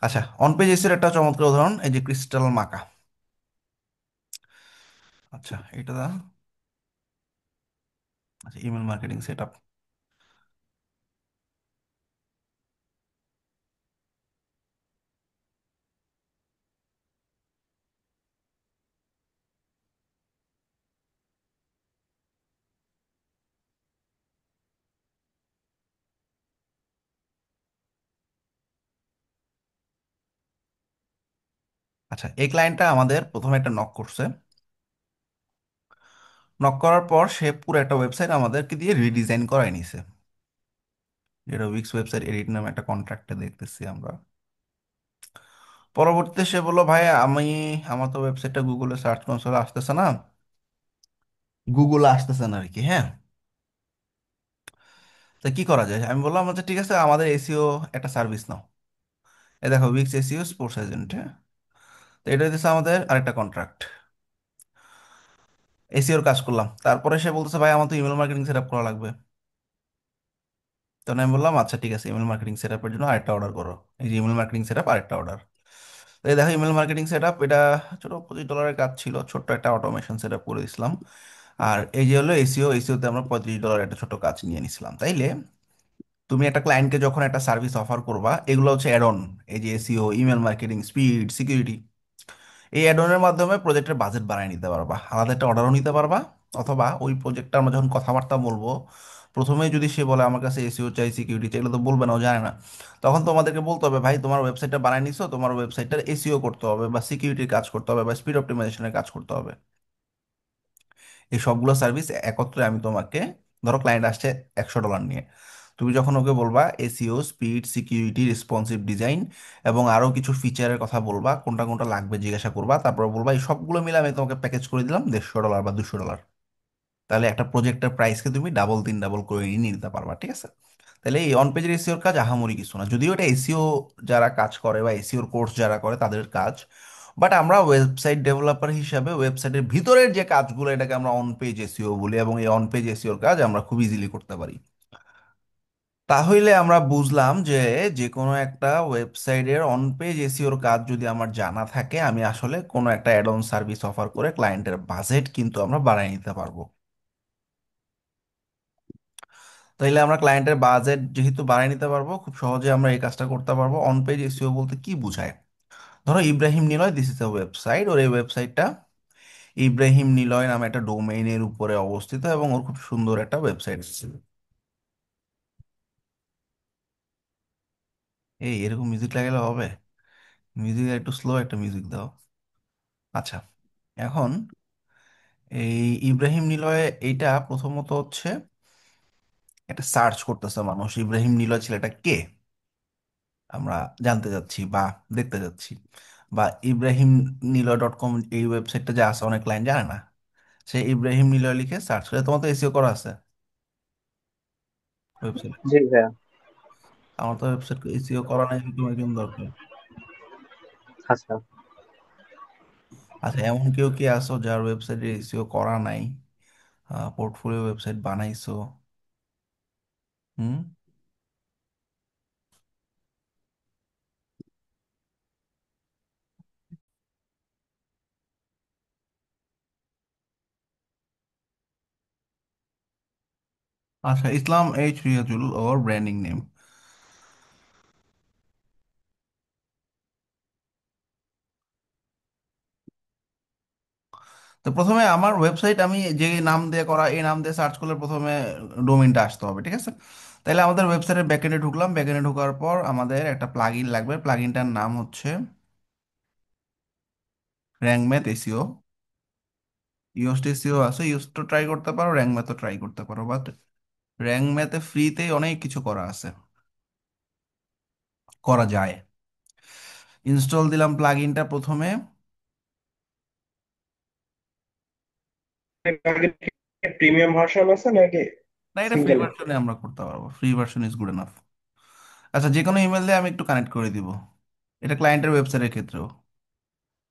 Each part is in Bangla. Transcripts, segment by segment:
আচ্ছা, অন পেজ এসির একটা চমৎকার উদাহরণ এই যে ক্রিস্টাল মাকা। আচ্ছা, এটা দা আচ্ছা, ইমেল মার্কেটিং সেট আপ। আচ্ছা, এই ক্লায়েন্টটা আমাদের প্রথমে একটা নক করছে। নক করার পর সে পুরো একটা ওয়েবসাইট আমাদেরকে দিয়ে রিডিজাইন করাই নিছে, যেটা উইক্স ওয়েবসাইট এডিট নামে একটা কন্ট্রাক্টে দেখতেছি আমরা। পরবর্তীতে সে বললো, ভাই আমার তো ওয়েবসাইটটা গুগলে সার্চ কনসোলে আসতেছে না, গুগলে আসতেছে না আর কি, হ্যাঁ। তো কি করা যায়? আমি বললাম আচ্ছা ঠিক আছে, আমাদের এসিও একটা সার্ভিস নাও। এই দেখো, উইক্স এসিও স্পোর্টস এজেন্ট, হ্যাঁ। তো এটা হচ্ছে আমাদের আরেকটা কন্ট্রাক্ট। এসিওর কাজ করলাম, তারপরে সে বলতেছে ভাই আমার তো ইমেল মার্কেটিং সেট আপ করা লাগবে। তখন আমি বললাম আচ্ছা ঠিক আছে, ইমেল মার্কেটিং সেট আপের জন্য আরেকটা অর্ডার করো। এই যে ইমেল মার্কেটিং সেট আপ আরেকটা অর্ডার। তো এই দেখো, ইমেল মার্কেটিং সেট আপ, এটা ছোট $25 কাজ ছিল, ছোট্ট একটা অটোমেশন সেট আপ করে দিছিলাম। আর এই যে হলো এসিও, এসিওতে আমরা $35 একটা ছোট কাজ নিয়ে নিছিলাম। তাইলে তুমি একটা ক্লায়েন্টকে যখন একটা সার্ভিস অফার করবা, এগুলো হচ্ছে অ্যাড অন। এই যে SEO, email marketing, speed, security, এই অ্যাড অনের মাধ্যমে প্রজেক্টের বাজেট বাড়ায় নিতে পারবা, আলাদা একটা অর্ডারও নিতে পারবা। অথবা ওই প্রজেক্টটা আমরা যখন কথাবার্তা বলবো, প্রথমে যদি সে বলে আমার কাছে এসইও চাই, সিকিউরিটি চাই, এগুলো তো বলবে না, ও জানে না। তখন তোমাদেরকে বলতে হবে ভাই তোমার ওয়েবসাইটটা বানাই নিছো, তোমার ওয়েবসাইটটার এসইও করতে হবে, বা সিকিউরিটির কাজ করতে হবে, বা স্পিড অপটিমাইজেশনের কাজ করতে হবে। এই সবগুলো সার্ভিস একত্রে আমি তোমাকে, ধরো ক্লায়েন্ট আসছে $100 নিয়ে, তুমি যখন ওকে বলবা SEO, speed, security, responsive design এবং আরো কিছু ফিচারের কথা বলবা, কোনটা কোনটা লাগবে জিজ্ঞাসা করবা, তারপর বলবা এই সবগুলো মিলে আমি তোমাকে প্যাকেজ করে দিলাম $150 বা $200। তাহলে একটা প্রজেক্টের প্রাইসকে তুমি ডাবল তিন ডাবল করে নিয়ে নিতে পারবা, ঠিক আছে। তাহলে এই অন পেজের এসিওর কাজ আহামরি কিছু না, যদিও এটা এসিও যারা কাজ করে বা এসিওর কোর্স যারা করে তাদের কাজ। বাট আমরা ওয়েবসাইট ডেভেলপার হিসাবে ওয়েবসাইটের ভিতরের যে কাজগুলো, এটাকে আমরা অন পেজ এসিও বলি, এবং এই অন পেজ এসিওর কাজ আমরা খুব ইজিলি করতে পারি। তাহলে আমরা বুঝলাম যে যে কোনো একটা ওয়েবসাইটের অন পেজ এসিওর কাজ যদি আমার জানা থাকে, আমি আসলে কোনো একটা অ্যাড অন সার্ভিস অফার করে ক্লায়েন্টের বাজেট কিন্তু আমরা বাড়ায় নিতে পারবো। তাইলে আমরা ক্লায়েন্টের বাজেট যেহেতু বাড়ায় নিতে পারবো, খুব সহজে আমরা এই কাজটা করতে পারবো। অন পেজ এসইও বলতে কি বোঝায়? ধরো Ibrahim Niloy, this is a website, ওর এই ওয়েবসাইটটা ইব্রাহিম নিলয় নামে একটা ডোমেইনের উপরে অবস্থিত, এবং ওর খুব সুন্দর একটা ওয়েবসাইট আছে। এই এরকম মিউজিক লাগালে হবে? মিউজিক একটু স্লো একটা মিউজিক দাও। আচ্ছা, এখন এই ইব্রাহিম নিলয়, এইটা প্রথমত হচ্ছে একটা সার্চ করতেছে মানুষ, ইব্রাহিম নিলয় ছেলেটা কে, আমরা জানতে যাচ্ছি বা দেখতে যাচ্ছি। বা ইব্রাহিম নিলয় .com, এই ওয়েবসাইটটা যে আছে অনেক ক্লায়েন্ট জানে না, সে ইব্রাহিম নিলয় লিখে সার্চ করে। তোমার তো এসিও করা আছে ওয়েবসাইট। জি ভাইয়া। আমার তো ওয়েবসাইট এসিও করা নাই, তোমার কেমন দরকার? আচ্ছা। আচ্ছা, এমন কেউ কি আছো যার ওয়েবসাইটে এসিও করা নাই, পোর্টফোলিও ওয়েবসাইট বানাইছো? হুম। আচ্ছা, ইসলাম এইচ রিয়াজুল ওর ব্র্যান্ডিং নেম। তো প্রথমে আমার ওয়েবসাইট, আমি যে নাম দিয়ে করা, এই নাম দিয়ে সার্চ করলে প্রথমে ডোমেইনটা আসতে হবে, ঠিক আছে। তাহলে আমাদের ওয়েবসাইটের ব্যাকএন্ডে ঢুকলাম, ব্যাকএন্ডে ঢোকার পর আমাদের একটা প্লাগইন লাগবে, প্লাগইনটার নাম হচ্ছে rank math SEO. UST SEO আছে, ইউএসটি ট্রাই করতে পারো, র্যাঙ্ক ম্যাথও ট্রাই করতে পারো, বাট র্যাঙ্ক ম্যাথে ফ্রিতেই অনেক কিছু করা আছে, করা যায়। ইনস্টল দিলাম প্লাগইনটা প্রথমে। প্রিমিয়াম ভার্সন আছে নাকি না, এটা ফ্রি সিঙ্গেল? ভার্সনে আমরা করতে পারবো, free version is good enough. আচ্ছা, যে কোনো ইমেল দিয়ে আমি একটু কানেক্ট করে দিব, এটা ক্লায়েন্টের ওয়েবসাইটের ক্ষেত্রেও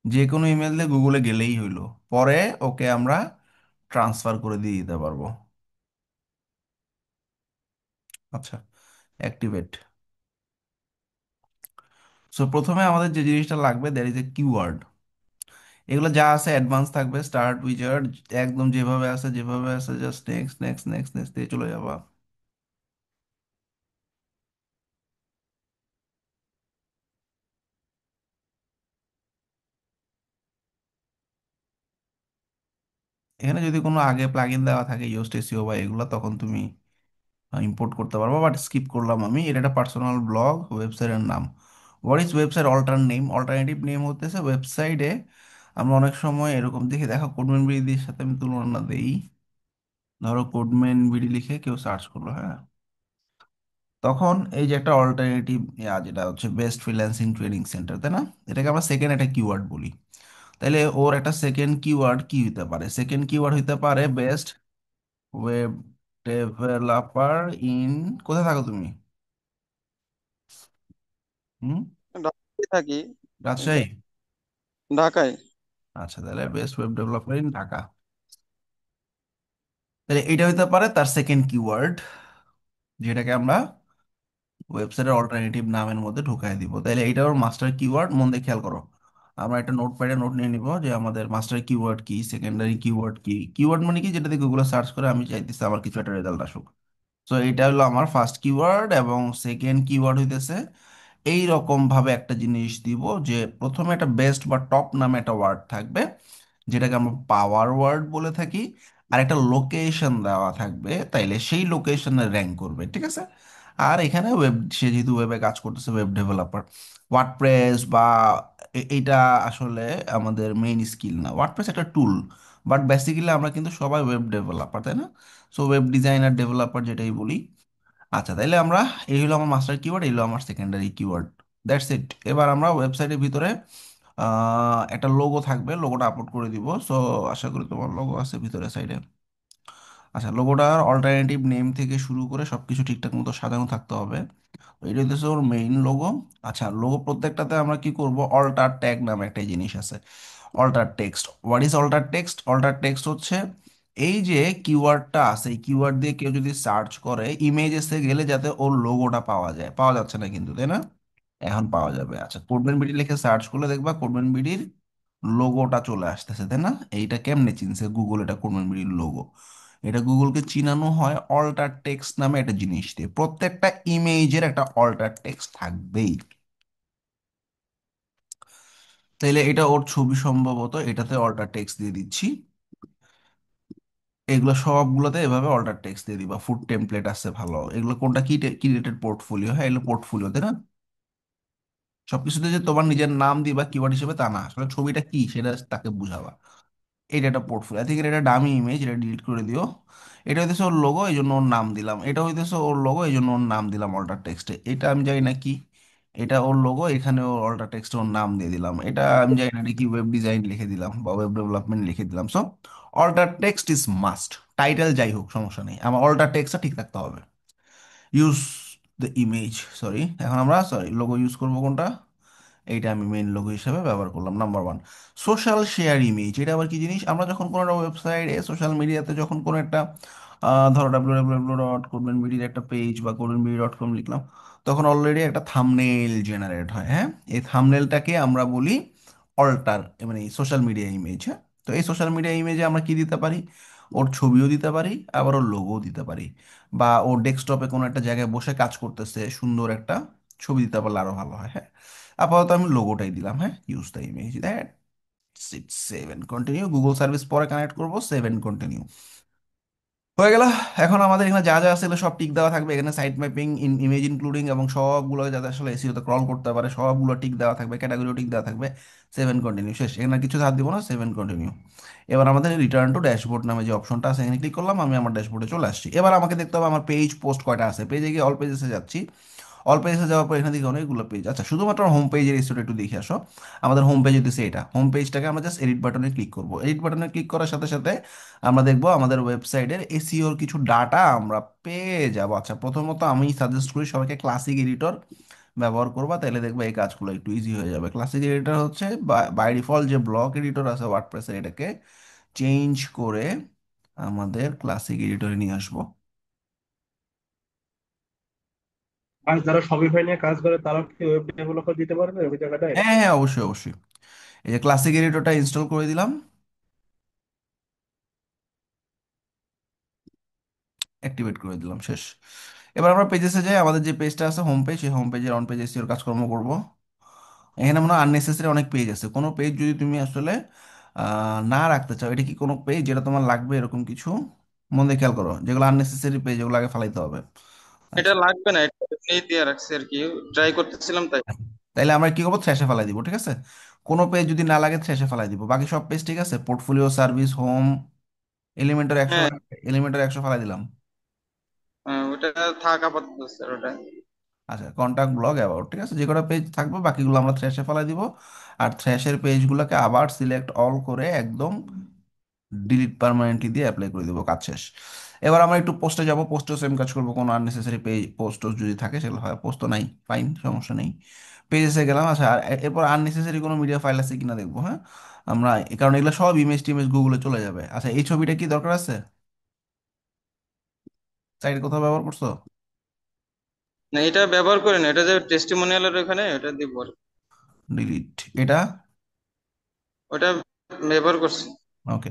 যে কোনো ইমেল দিয়ে গুগলে গেলেই হইলো, পরে ওকে আমরা ট্রান্সফার করে দিয়ে দিতে পারবো। আচ্ছা, অ্যাক্টিভেট। সো প্রথমে আমাদের যে জিনিসটা লাগবে, দ্যার ইজ এ কিওয়ার্ড। এগুলো যা আছে অ্যাডভান্স থাকবে, স্টার্ট উইজার্ড একদম যেভাবে আছে যেভাবে আছে, just next next next next দিয়ে চলে যাবা। এখানে যদি কোনো আগে প্লাগইন দেওয়া থাকে ইয়োস্ট এসইও বা এগুলো, তখন তুমি ইম্পোর্ট করতে পারবো, বাট স্কিপ করলাম আমি। এটা একটা পার্সোনাল ব্লগ, ওয়েবসাইটের নাম। What is website alter name? Alternative name হতেছে ওয়েবসাইটে আমরা অনেক সময় এরকম দেখি, দেখো কোডম্যান বিডির সাথে আমি তুলনা দেই। ধরো কোডম্যান বিডি লিখে কেউ সার্চ করলো, হ্যাঁ, তখন এই যে একটা অল্টারনেটিভ, যেটা হচ্ছে বেস্ট ফ্রিল্যান্সিং ট্রেনিং সেন্টার, তাই না? এটাকে আমরা সেকেন্ড একটা কিওয়ার্ড বলি। তাহলে ওর একটা সেকেন্ড কিওয়ার্ড কি হতে পারে? সেকেন্ড কিওয়ার্ড হতে পারে বেস্ট ওয়েব ডেভেলপার ইন, কোথায় থাকো তুমি? হুম, ঢাকায় থাকি। এটা রাজশাহী? ঢাকায়। আচ্ছা, তাহলে best web developer in Dhaka. তাহলে এটা হতে পারে তার সেকেন্ড কিওয়ার্ড, যেটাকে আমরা ওয়েবসাইটের অল্টারনেটিভ নামের মধ্যে ঢুকাই দিব। তাহলে এটা ওর মাস্টার কিওয়ার্ড। মন দিয়ে খেয়াল করো, আমরা একটা নোটপ্যাডে নোট নিয়ে নিব যে আমাদের মাস্টার কিওয়ার্ড কি, সেকেন্ডারি কিওয়ার্ড কি। কিওয়ার্ড মানে কি? যেটা দিয়ে গুগলে সার্চ করে আমি চাইতেছি আমার কিছু একটা রেজাল্ট আসুক। তো এটা হলো আমার ফার্স্ট কিওয়ার্ড, এবং সেকেন্ড কিওয়ার্ড হইতেছে এই রকম ভাবে একটা জিনিস দিব যে প্রথমে একটা বেস্ট বা টপ নামে একটা ওয়ার্ড থাকবে, যেটাকে আমরা পাওয়ার ওয়ার্ড বলে থাকি। আর একটা লোকেশন দেওয়া থাকবে, তাইলে সেই লোকেশনে র্যাঙ্ক করবে, ঠিক আছে? আর এখানে ওয়েব, সে যেহেতু ওয়েবে কাজ করতেছে, ওয়েব ডেভেলপার, ওয়ার্ডপ্রেস বা এইটা আসলে আমাদের মেইন স্কিল না। ওয়ার্ডপ্রেস একটা টুল, বাট বেসিক্যালি আমরা কিন্তু সবাই ওয়েব ডেভেলপার, তাই না? সো ওয়েব ডিজাইনার, ডেভেলপার যেটাই বলি। আচ্ছা, তাইলে আমরা, এই হলো আমার মাস্টার কিওয়ার্ড, এই হলো আমার সেকেন্ডারি কিওয়ার্ড। That's it. এবার আমরা ওয়েবসাইটের ভিতরে একটা লোগো থাকবে, লোগোটা আপলোড করে দিব। সো আশা করি তোমার লোগো আছে ভিতরে সাইডে। আচ্ছা, লোগোটার অল্টারনেটিভ নেম থেকে শুরু করে সবকিছু ঠিকঠাক মতো সাজানো থাকতে হবে। তো এটা হচ্ছে ওর মেইন লোগো। আচ্ছা, লোগো প্রত্যেকটাতে আমরা কি করব, অল্টার ট্যাগ নামে একটা জিনিস আছে। Alter text, what is alter text? Alter text হচ্ছে এই যে কিওয়ার্ডটা আছে, এই কিওয়ার্ড দিয়ে কেউ যদি সার্চ করে ইমেজেসে গেলে যাতে ওর লোগোটা পাওয়া যায়। পাওয়া যাচ্ছে না কিন্তু, তাই না? এখন পাওয়া যাবে। আচ্ছা, কোডম্যান বিডি লিখে সার্চ করলে দেখবা কোডম্যান বিডির লোগোটা চলে আসতেছে, তাই না? এইটা কেমনে চিনছে গুগল এটা কোডম্যান বিডির লোগো? এটা গুগলকে চিনানো হয় অল্টার টেক্সট নামে একটা জিনিস দিয়ে। প্রত্যেকটা ইমেজের একটা অল্টার টেক্সট থাকবেই। তাইলে এটা ওর ছবি, সম্ভবত এটাতে অল্টার টেক্সট দিয়ে দিচ্ছি। এগুলো সবগুলোতে এভাবে অল্টার টেক্সট দিয়ে দিবা। ফুড টেমপ্লেট আছে ভালো, এগুলো কোনটা কি কি রিলেটেড পোর্টফোলিও, হ্যাঁ এগুলো পোর্টফোলিও, তাই না? সবকিছুতে যে তোমার নিজের নাম দিবা কিওয়ার্ড হিসেবে তা না, আসলে ছবিটা কি সেটা তাকে বুঝাবা। এটা একটা পোর্টফোলিও। আই থিঙ্ক এটা একটা ডামি ইমেজ, এটা ডিলিট করে দিও। এটা হইতেছে ওর লোগো, এই জন্য ওর নাম দিলাম। এটা হইতেছে ওর লোগো, এই জন্য ওর নাম দিলাম অল্টার টেক্সটে। এটা আমি জানি না কি, এটা ওর লোগো, এখানে ওর অল্টার টেক্সটে ওর নাম দিয়ে দিলাম। এটা আমি জানি না এটা কি, ওয়েব ডিজাইন লিখে দিলাম বা ওয়েব ডেভেলপমেন্ট লিখে দিলাম। So alter text is must. Title যাই হোক সমস্যা নেই, আমার অল্টার টেক্সটটা ঠিক থাকতে হবে। ইউজ দ্য ইমেজ, সরি, এখন আমরা সরি লোগো ইউজ করবো কোনটা? এইটা আমি মেইন লোগো হিসেবে ব্যবহার করলাম। Number one, social share image. এটা আবার কি জিনিস? আমরা যখন কোনো একটা ওয়েবসাইটে, সোশ্যাল মিডিয়াতে যখন কোনো একটা ধরো www.codemanmedia একটা পেজ বা codemanmedia.com লিখলাম, তখন অলরেডি একটা থাম্বনেইল জেনারেট হয়, হ্যাঁ? এই থাম্বনেইলটাকে আমরা বলি অল্টার, মানে সোশ্যাল মিডিয়া ইমেজ। হ্যাঁ, তো এই সোশ্যাল মিডিয়া ইমেজে আমরা কি দিতে পারি? ওর ছবিও দিতে পারি, আবার ওর লোগোও দিতে পারি। বা ও ডেস্কটপে কোনো একটা জায়গায় বসে কাজ করতেছে, সুন্দর একটা ছবি দিতে পারলে আরো ভালো হয়, হ্যাঁ? আপাতত আমি লোগোটাই দিলাম, হ্যাঁ, use the image, that's it. Save and continue. Google service পরে কানেক্ট করবো, সেভ এন্ড কন্টিনিউ। হয়ে গেল। এখন আমাদের এখানে যা যা আছে এগুলো সব টিক দেওয়া থাকবে। এখানে সাইট ম্যাপিং, ইমেজ ইনক্লুডিং, এবং সবগুলো যাতে আসলে এসইও তে ক্রল করতে পারে সবগুলো টিক দেওয়া থাকবে, ক্যাটাগরিও টিক দেওয়া থাকবে। সেভ এন্ড কন্টিনিউ, শেষ। এখানে আর কিছু হাত দিব না, সেভ এন্ড কন্টিনিউ। এবার আমাদের রিটার্ন টু ড্যাশবোর্ড নামে যে অপশনটা আছে এখানে ক্লিক করলাম, আমি আমার ড্যাশবোর্ডে চলে আসছি। এবার আমাকে দেখতে হবে আমার পেজ পোস্ট কয়টা আছে। পেজে গিয়ে অল পেজেসে যাচ্ছি। অল পেজে যাওয়ার পর এখানে দিকে অনেকগুলো পেজ। আচ্ছা, শুধুমাত্র হোম পেজের স্টোরি একটু দেখে আসো। আমাদের হোম পেজ হইতেছে এটা। হোম পেজটাকে আমরা জাস্ট এডিট বাটনে ক্লিক করব। এডিট বাটনে ক্লিক করার সাথে সাথে আমরা দেখবো আমাদের ওয়েবসাইটের এসইওর কিছু ডাটা আমরা পেয়ে যাব। আচ্ছা, প্রথমত আমি সাজেস্ট করি সবাইকে ক্লাসিক এডিটর ব্যবহার করবা, তাহলে দেখবে এই কাজগুলো একটু ইজি হয়ে যাবে। ক্লাসিক এডিটর হচ্ছে বাই ডিফল্ট যে ব্লক এডিটর আছে ওয়ার্ডপ্রেসের, এটাকে চেঞ্জ করে আমাদের ক্লাসিক এডিটরে নিয়ে আসবো। আর যারা শপিফাই নিয়ে কাজ করে তারা কি ওয়েব ডেভেলপার দিতে পারবে ওই জায়গাটায়? হ্যাঁ হ্যাঁ, অবশ্যই অবশ্যই। এই যে ক্লাসিক এডিটরটা ইনস্টল করে দিলাম, অ্যাক্টিভেট করে দিলাম, শেষ। এবার আমরা পেজেসে যাই, আমাদের যে পেজটা আছে হোম পেজ, সেই হোম পেজের অন পেজ এসিওর কাজকর্ম করব। এখানে মনে হয় আননেসেসারি অনেক পেজ আছে। কোনো পেজ যদি তুমি আসলে না রাখতে চাও, এটা কি কোনো পেজ যেটা তোমার লাগবে এরকম কিছু? মন দিয়ে খেয়াল করো, যেগুলো আননেসেসারি পেজ ওগুলো আগে ফালাইতে হবে। এটা আচ্ছা, লাগবে না, এটা এমনি দিয়ে রাখছি আর কি, ট্রাই করতেছিলাম তাই। তাইলে আমরা কি করবো, থ্রেশে ফেলাই দিব, ঠিক আছে? কোনো পেজ যদি না লাগে থ্রেশে ফেলাই দিব, বাকি সব পেজ ঠিক আছে। পোর্টফোলিও, সার্ভিস, হোম, এলিমেন্টার 100, হ্যাঁ, এলিমেন্টার 100 ফেলাই দিলাম। ওটা থাক আপাতত স্যার ওটা। আচ্ছা, কন্টাক্ট, ব্লগ, অ্যাবাউট, ঠিক আছে। যে কটা পেজ থাকবে বাকিগুলো আমরা থ্রেশে ফেলাই দিব। আর থ্রেশের পেজগুলোকে আবার সিলেক্ট অল করে একদম ডিলিট পার্মানেন্টলি দিয়ে অ্যাপ্লাই করে দেবো, কাজ শেষ। এবার আমরা একটু পোস্টে যাব, পোস্টেও সেম কাজ করবো। কোনো আননেসেসারি পেজ পোস্ট যদি থাকে সেগুলো হয়, পোস্ট তো নাই, ফাইন, সমস্যা নেই। পেজেসে গেলাম। আচ্ছা, আর এরপর আননেসেসারি কোনো মিডিয়া ফাইল আছে কিনা দেখবো, হ্যাঁ। আমরা, কারণ এগুলো সব ইমেজ টিমেজ গুগলে চলে যাবে। আচ্ছা, এই ছবিটা কি দরকার আছে? সাইটে কোথাও ব্যবহার করছো? না, এটা ব্যবহার করি না, এটা যে টেস্টিমোনিয়ালের ওখানে এটা দিব আর কি। ডিলিট এটা। ওটা ব্যবহার করছি। ওকে,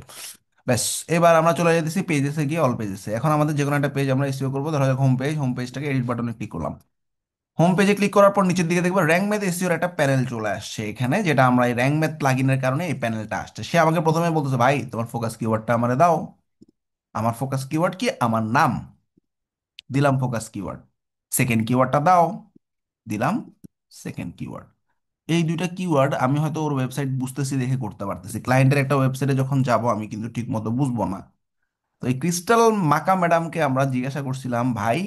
ব্যাস। এবার আমরা চলে যেতেছি পেজেসে গিয়ে, অল পেজেসে। এখন আমাদের যে কোনো একটা পেজ আমরা এসইও করবো, ধরো হোম পেজ, হোম পেজটাকে এডিট বাটনে ক্লিক করলাম। হোম পেজে ক্লিক করার পর নিচের দিকে দেখবো র্যাঙ্ক ম্যাথ এসইওর একটা প্যানেল চলে আসছে এখানে, যেটা আমরা এই র্যাঙ্ক ম্যাথ প্লাগইনের কারণে এই প্যানেলটা আসছে। সে আমাকে প্রথমে বলতেছে, ভাই তোমার ফোকাস কিওয়ার্ডটা আমারে দাও। আমার ফোকাস কিওয়ার্ড কি? আমার নাম। দিলাম ফোকাস কিওয়ার্ড। সেকেন্ড কিওয়ার্ডটা দাও। দিলাম সেকেন্ড কিওয়ার্ড। এই দুইটা কিওয়ার্ড আমি হয়তো ওর ওয়েবসাইট বুঝতেছি দেখে করতে পারতেছি, ক্লায়েন্টের একটা ওয়েবসাইটে যখন যাব আমি কিন্তু ঠিক মতো বুঝবো না। তো এই ক্রিস্টাল মাকা ম্যাডামকে আমরা জিজ্ঞাসা করছিলাম, ভাই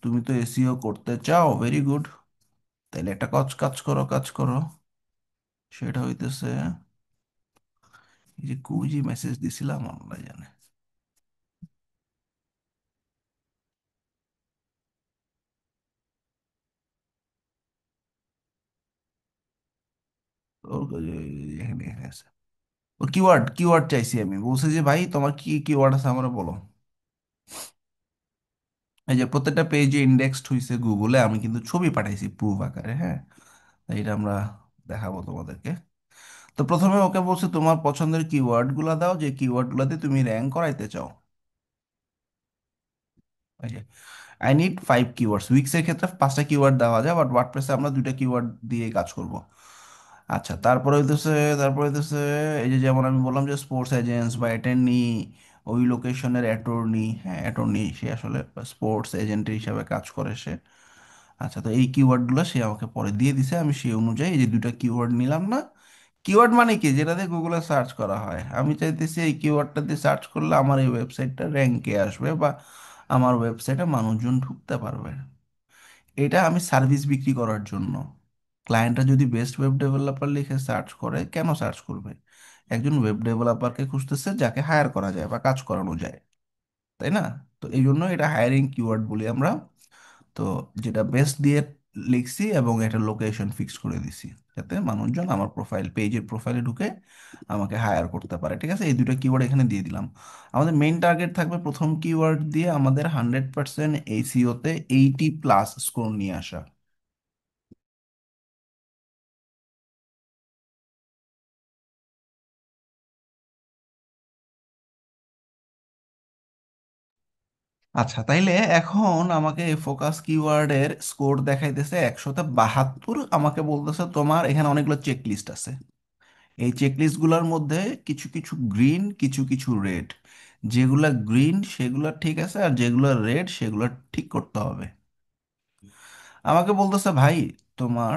তুমি তো এসইও করতে চাও, ভেরি গুড, তাইলে একটা কাজ কাজ করো, কাজ করো। সেটা হইতেছে, এই যে কুইজি মেসেজ দিছিলাম আল্লাহ জানে। ওর এখানে এখানে আছে। ও কিওয়ার্ড কিওয়ার্ড চাইছি আমি, বলছে যে ভাই তোমার কি কিওয়ার্ড আছে আমার বলো। এই যে প্রত্যেকটা পেজে ইন্ডেক্সড হয়েছে গুগলে, আমি কিন্তু ছবি পাঠাইছি প্রুফ আকারে, হ্যাঁ। এইটা আমরা দেখাবো তোমাদেরকে। তো প্রথমে ওকে বলছে তোমার পছন্দের কিওয়ার্ড গুলা দাও, যে কিওয়ার্ড গুলাতে তুমি র্যাঙ্ক করাইতে চাও। আই নিড 5 কিওয়ার্ডস, উইক্সের ক্ষেত্রে 5টা কিওয়ার্ড দেওয়া যায়, বাট ওয়ার্ডপ্রেসে আমরা 2টা কিওয়ার্ড দিয়ে কাজ করব। আচ্ছা, তারপরে হইতেছে এই যে যেমন আমি বললাম যে স্পোর্টস এজেন্টস বা অ্যাটর্নি, ওই লোকেশনের অ্যাটর্নি, হ্যাঁ অ্যাটর্নি, সে আসলে স্পোর্টস এজেন্ট হিসাবে কাজ করে সে। আচ্ছা, তো এই কিওয়ার্ডগুলো সে আমাকে পরে দিয়ে দিছে, আমি সেই অনুযায়ী এই যে 2টা কিওয়ার্ড নিলাম না। কিওয়ার্ড মানে কি, যেটা দিয়ে গুগলে সার্চ করা হয়। আমি চাইতেছি এই কিওয়ার্ডটা দিয়ে সার্চ করলে আমার এই ওয়েবসাইটটা র্যাঙ্কে আসবে, বা আমার ওয়েবসাইটে মানুষজন ঢুকতে পারবে। এটা আমি সার্ভিস বিক্রি করার জন্য। ক্লায়েন্টরা যদি বেস্ট ওয়েব ডেভেলপার লিখে সার্চ করে, কেন সার্চ করবে? একজন ওয়েব ডেভেলপারকে খুঁজতেছে যাকে হায়ার করা যায় বা কাজ করানো যায়, তাই না? তো এই জন্য এটা হায়ারিং কিওয়ার্ড বলি আমরা। তো যেটা বেস্ট দিয়ে লিখছি এবং একটা লোকেশন ফিক্স করে দিছি, যাতে মানুষজন আমার পেজের প্রোফাইলে ঢুকে আমাকে হায়ার করতে পারে, ঠিক আছে। এই 2টা কিওয়ার্ড এখানে দিয়ে দিলাম। আমাদের মেইন টার্গেট থাকবে প্রথম কিওয়ার্ড দিয়ে আমাদের 100% এইসিওতে 80+ স্কোর নিয়ে আসা। আচ্ছা, তাইলে এখন আমাকে এই ফোকাস কিওয়ার্ডের স্কোর দেখাইতেছে 172। আমাকে বলতেছে তোমার এখানে অনেকগুলো চেক লিস্ট আছে। এই চেক লিস্টগুলোর মধ্যে কিছু কিছু গ্রিন, কিছু কিছু রেড। যেগুলা গ্রিন সেগুলা ঠিক আছে, আর যেগুলো রেড সেগুলো ঠিক করতে হবে। আমাকে বলতেছে ভাই তোমার,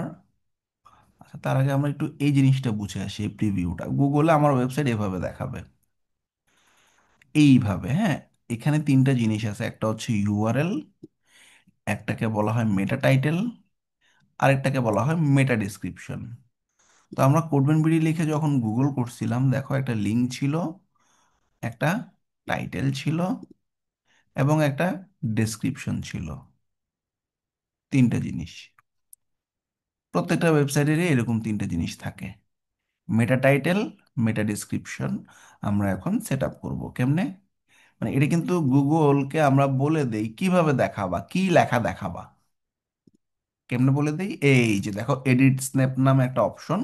আচ্ছা তার আগে আমরা একটু এই জিনিসটা বুঝে আসি। এই প্রিভিউটা গুগলে আমার ওয়েবসাইট এভাবে দেখাবে, এইভাবে, হ্যাঁ। এখানে 3টা জিনিস আছে, একটা হচ্ছে ইউআরএল, একটাকে বলা হয় মেটা টাইটেল, আরেকটাকে বলা হয় মেটা ডিসক্রিপশন। তো আমরা কোডবেন বিডি লিখে যখন গুগল করছিলাম, দেখো একটা লিঙ্ক ছিল, একটা টাইটেল ছিল, এবং একটা ডেসক্রিপশন ছিল। 3টা জিনিস। প্রত্যেকটা ওয়েবসাইটেরই এরকম 3টা জিনিস থাকে। মেটা টাইটেল, মেটা ডিসক্রিপশন। আমরা এখন সেট আপ করবো কেমনে, মানে এটা কিন্তু গুগলকে আমরা বলে দেই কিভাবে দেখাবা, কি লেখা দেখাবা। কেমনে বলে দিই, এই যে দেখো এডিট স্ন্যাপ নামে একটা অপশন,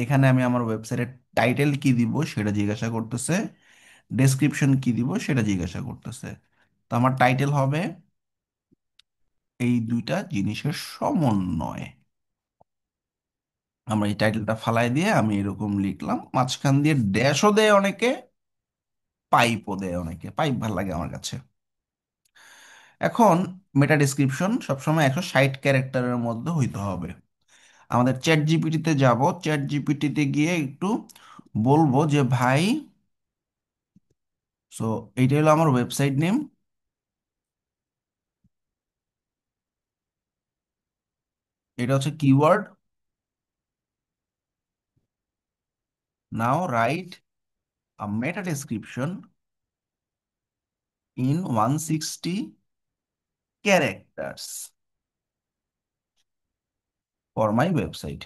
এখানে আমি আমার ওয়েবসাইটের টাইটেল কি দিব সেটা জিজ্ঞাসা করতেছে, ডেসক্রিপশন কি দিব সেটা জিজ্ঞাসা করতেছে। তো আমার টাইটেল হবে এই দুইটা জিনিসের সমন্বয়। আমরা এই টাইটেলটা ফালাই দিয়ে আমি এরকম লিখলাম, মাঝখান দিয়ে ড্যাশও দেয় অনেকে, পাইপও দেয় অনেকে, পাইপ ভাল লাগে আমার কাছে। এখন মেটা ডিসক্রিপশন সবসময় 160 ক্যারেক্টারের মধ্যে হইতে হবে। আমাদের চ্যাট জিপিটিতে যাব, চ্যাট জিপিটিতে গিয়ে একটু বলবো যে ভাই, সো এইটা হলো আমার ওয়েবসাইট নেম, এটা হচ্ছে keyword, now write a meta description in 160 characters for my website.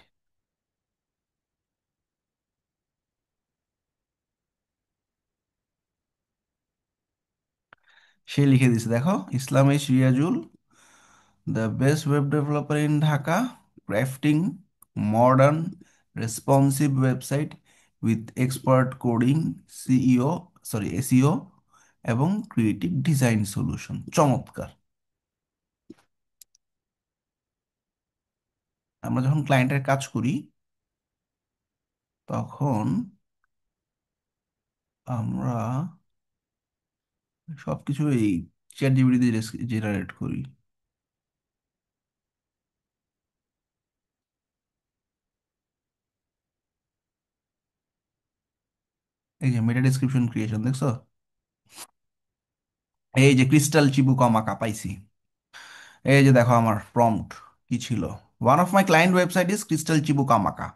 সে লিখে দিছে, দেখো, ইসলামেশ Riyazul, the best web developer in Dhaka, crafting modern responsive website with expert coding, CEO, sorry SEO এবং ক্রিয়েটিভ ডিজাইন সলিউশন। চমৎকার। আমরা যখন ক্লায়েন্টের কাজ করি তখন আমরা সবকিছু এই চ্যাট জিপিটিতে জেনারেট করি। এই যে মেটা ডেসক্রিপশন ক্রিয়েশন দেখছো, এই যে ক্রিস্টাল চিবু কমাকা পাইছি। এই যে দেখো আমার প্রম্পট কি ছিল, one of my client website is crystal চিবু কামাকা।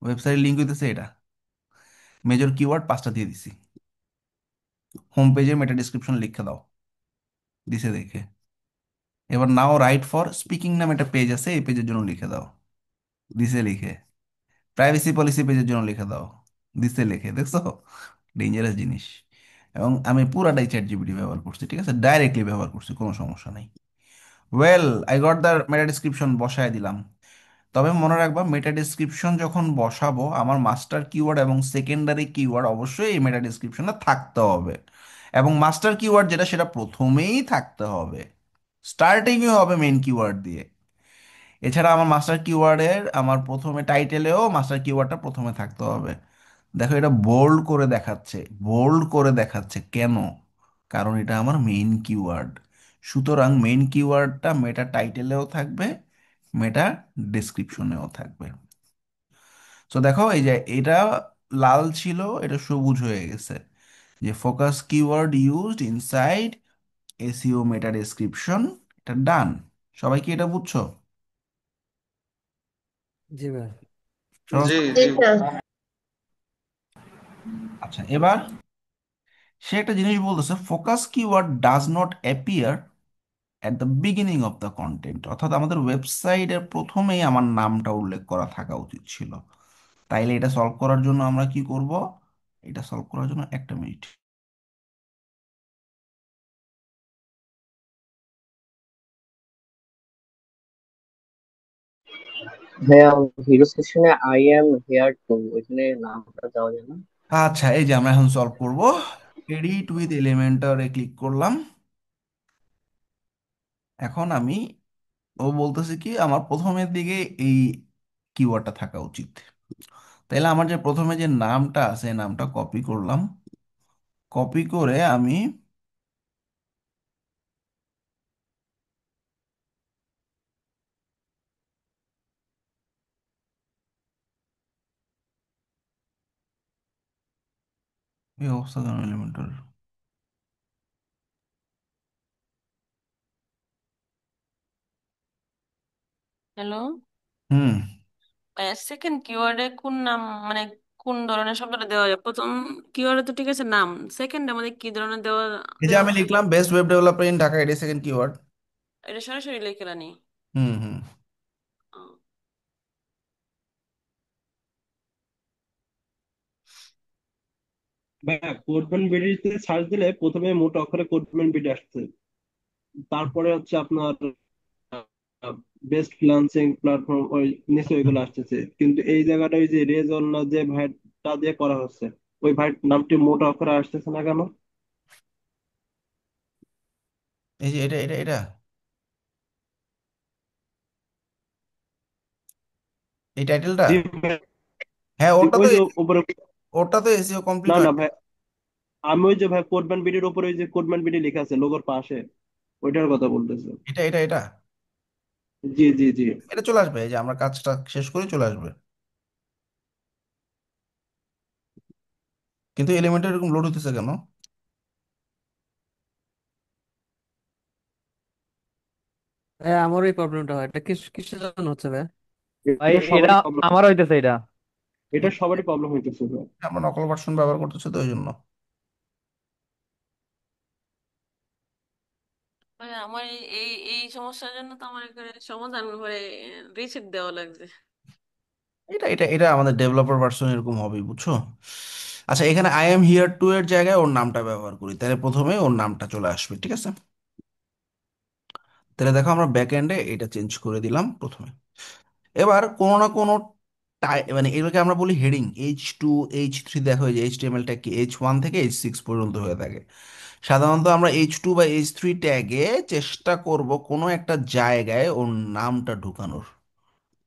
ওয়েবসাইট লিঙ্ক হইতেছে এটা, মেজর কিওয়ার্ড 5টা দিয়ে দিছি, হোম পেজে মেটা ডিসক্রিপশন লিখে দাও, দিছে দেখে। এবার নাও রাইট ফর স্পিকিং নামে একটা পেজ আছে, এই পেজের জন্য লিখে দাও, দিছে লিখে। প্রাইভেসি পলিসি পেজের জন্য লিখে দাও, দিছে লিখে। দেখছো, ডেঞ্জারাস জিনিস। এবং আমি পুরাটাই চ্যাট জিপিটি ব্যবহার করছি, ঠিক আছে, ডাইরেক্টলি ব্যবহার করছি, কোনো সমস্যা নেই। Well, I got the meta description, বসায় দিলাম। তবে মনে রাখবা, মেটা ডেসক্রিপশন যখন বসাবো আমার মাস্টার কিওয়ার্ড এবং সেকেন্ডারি কিওয়ার্ড অবশ্যই এই মেটা ডেসক্রিপশনে থাকতে হবে। এবং মাস্টার কিওয়ার্ড যেটা সেটা প্রথমেই থাকতে হবে, স্টার্টিংয়ে হবে মেইন কিওয়ার্ড দিয়ে। এছাড়া আমার মাস্টার কিওয়ার্ডের আমার প্রথমে টাইটেলেও মাস্টার কিওয়ার্ডটা প্রথমে থাকতে হবে। দেখো এটা বোল্ড করে দেখাচ্ছে, বোল্ড করে দেখাচ্ছে কেন? কারণ এটা আমার মেইন কিওয়ার্ড। সুতরাং মেইন কিওয়ার্ডটা মেটা টাইটেলেও থাকবে, মেটা ডেসক্রিপশনেও থাকবে। সো দেখো এই যে এটা লাল ছিল, এটা সবুজ হয়ে গেছে, যে focus keyword used inside SEO মেটা ডেসক্রিপশন, এটা ডান। সবাই কি এটা বুঝছো? জি ভাই। সহজ জি না? জি। আচ্ছা, এবার সে একটা জিনিস বলতেছে, focus keyword does not appear at the beginning of the content. অর্থাৎ আমাদের ওয়েবসাইটের প্রথমেই আমার নামটা উল্লেখ করা থাকা উচিত ছিল। তাইলে এটা সলভ করার জন্য আমরা কি করব? এটা সলভ করার জন্য একটা মিনিট। হ্যাঁ, হিরো সেকশনে আই এম হেয়ার টু ওইখানে নামটা দেওয়া যায় না? আচ্ছা, এই যে আমরা এখন সলভ করব। এডিট উইথ এলিমেন্টরে ক্লিক করলাম। এখন আমি, ও বলতেছে কি আমার প্রথমের দিকে এই কিওয়ার্ডটা থাকা উচিত। তাইলে আমার যে প্রথমে যে নামটা আছে নামটা কপি করলাম, কপি করে আমি এই অবস্থা কেন এলিমেন্টর। হ্যালো। হুম। সেকেন্ড কিওয়ার্ডে কোন নাম, মানে কোন ধরনের শব্দটা দেওয়া যায়? প্রথম কিওয়ার্ডে তো ঠিক আছে নাম, সেকেন্ড আমাদের কি ধরনের দেওয়া এই যে দেওয়া আমি হবে? লিখলাম best web developer in Dhaka, এটি সেকেন্ড কিওয়ার্ড। এটা সরাসরি লিখে রানি। হুম হুম। ভাইয়া কোডম্যান বিডিতে সার্চ দিলে প্রথমে মোটা অক্ষরে কোডম্যান বিডি আসছে, তারপরে হচ্ছে আপনার বেস্ট ফ্রিল্যান্সিং প্ল্যাটফর্ম ওই নিচে ওইগুলো আসতেছে, কিন্তু এই জায়গাটা ওই যে রেজল্ট যে ভাইটা দিয়ে করা হচ্ছে, ওই ভাই নামটি মোটা অক্ষরে আসতেছে না কেন? এই যে এটা এটা এটা এই টাইটেলটা। জি ভাই, হ্যাঁ ওটা ওই তো, যে উপরে। ওটা তো এসইও কমপ্লিট না হয় না নাই। ভাই, আমি ওই যে ভাই কোডম্যান বিডির উপরে ওই যে কোডম্যান বিডি লেখা আছে লোগোর পাশে, ওইটার কথা বলতেছে। এটা জি জি জি। এটা চলে আসবে, এই যে আমরা কাজটা শেষ করে চলে আসবে। কিন্তু এলিমেন্টের এরকম লোড হতেছে কেন? আমার এই প্রবলেমটা হয়, এটা কিসের জন্য হচ্ছে ভাই? ভাই এটা এটা সবারই প্রবলেম, আমার হইতেছে এটা। এটা সবারই প্রবলেম হইতেছে ভাই। আমরা নকল ভার্সন ব্যবহার করতেছি তো ওই জন্য। মানে আমার এই এই এই সমস্যার জন্য তো আমার একটা সমাধান করে রিসেট দেওয়া লাগছে। এটা আমাদের ডেভেলপার ভার্সন এরকম হবেই, বুঝছো? আচ্ছা, এখানে আই এম হিয়ার টু এর জায়গায় ওর নামটা ব্যবহার করি, তাহলে প্রথমে ওর নামটা চলে আসবে, ঠিক আছে? তাহলে দেখো আমরা ব্যাক এন্ডে এটা চেঞ্জ করে দিলাম প্রথমে। এবার কোনো না কোনো মানে এগুলোকে আমরা বলি হেডিং, H2 H3। দেখো এই যে HTML ট্যাগ কি H1 থেকে H6 পর্যন্ত হয়ে থাকে। সাধারণত আমরা H2 বা H3 ট্যাগে চেষ্টা করব কোনো একটা জায়গায় ওর নামটা ঢুকানোর।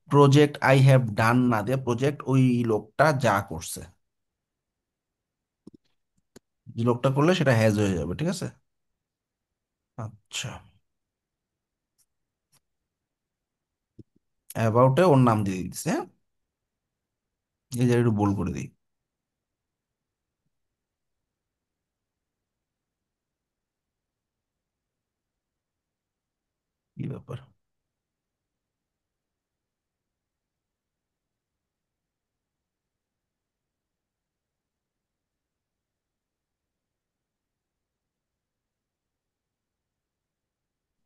প্রজেক্ট আই হ্যাভ ডান না দিয়ে প্রজেক্ট ওই লোকটা যা করছে, যে লোকটা করলে সেটা হ্যাজ হয়ে যাবে, ঠিক আছে? আচ্ছা, অ্যাবাউটে ওর নাম দিয়ে দিচ্ছে, হ্যাঁ। এই যে একটু বোল্ড করে দিই। কি ব্যাপার?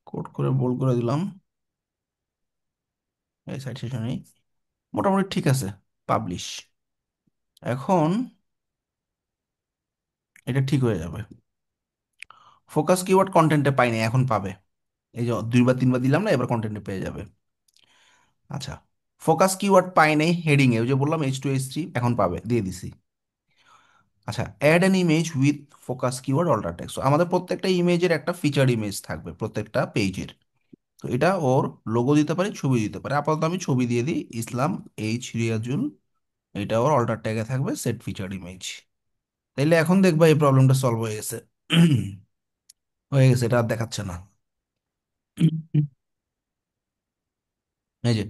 কোড করে বোল্ড করে দিলাম। এই সাইড সেশনেই মোটামুটি ঠিক আছে। পাবলিশ। এখন এটা ঠিক হয়ে যাবে। ফোকাস কিওয়ার্ড কন্টেন্টে পাইনি, এখন পাবে। এই যে দুইবার তিনবার দিলাম না, এবার কন্টেন্টে পেয়ে যাবে। আচ্ছা, ফোকাস কিওয়ার্ড পাই নাই হেডিং এ, ওই যে বললাম H2 H3, এখন পাবে, দিয়ে দিছি। আচ্ছা, add an image with focus keyword alter text. আমাদের প্রত্যেকটা ইমেজের একটা ফিচার ইমেজ থাকবে প্রত্যেকটা পেজের। তো এটা ওর লোগো দিতে পারি, ছবি দিতে পারি। আপাতত আমি ছবি দিয়ে দিই, ইসলাম এইচ রিয়াজুল। এটা ওর অল্টার ট্যাগে থাকবে, সেট ফিচার ইমেজ। তাইলে এখন দেখবা এই প্রবলেমটা সলভ হয়ে গেছে। হয়ে গেছে, এটা আর দেখাচ্ছে না। এই যে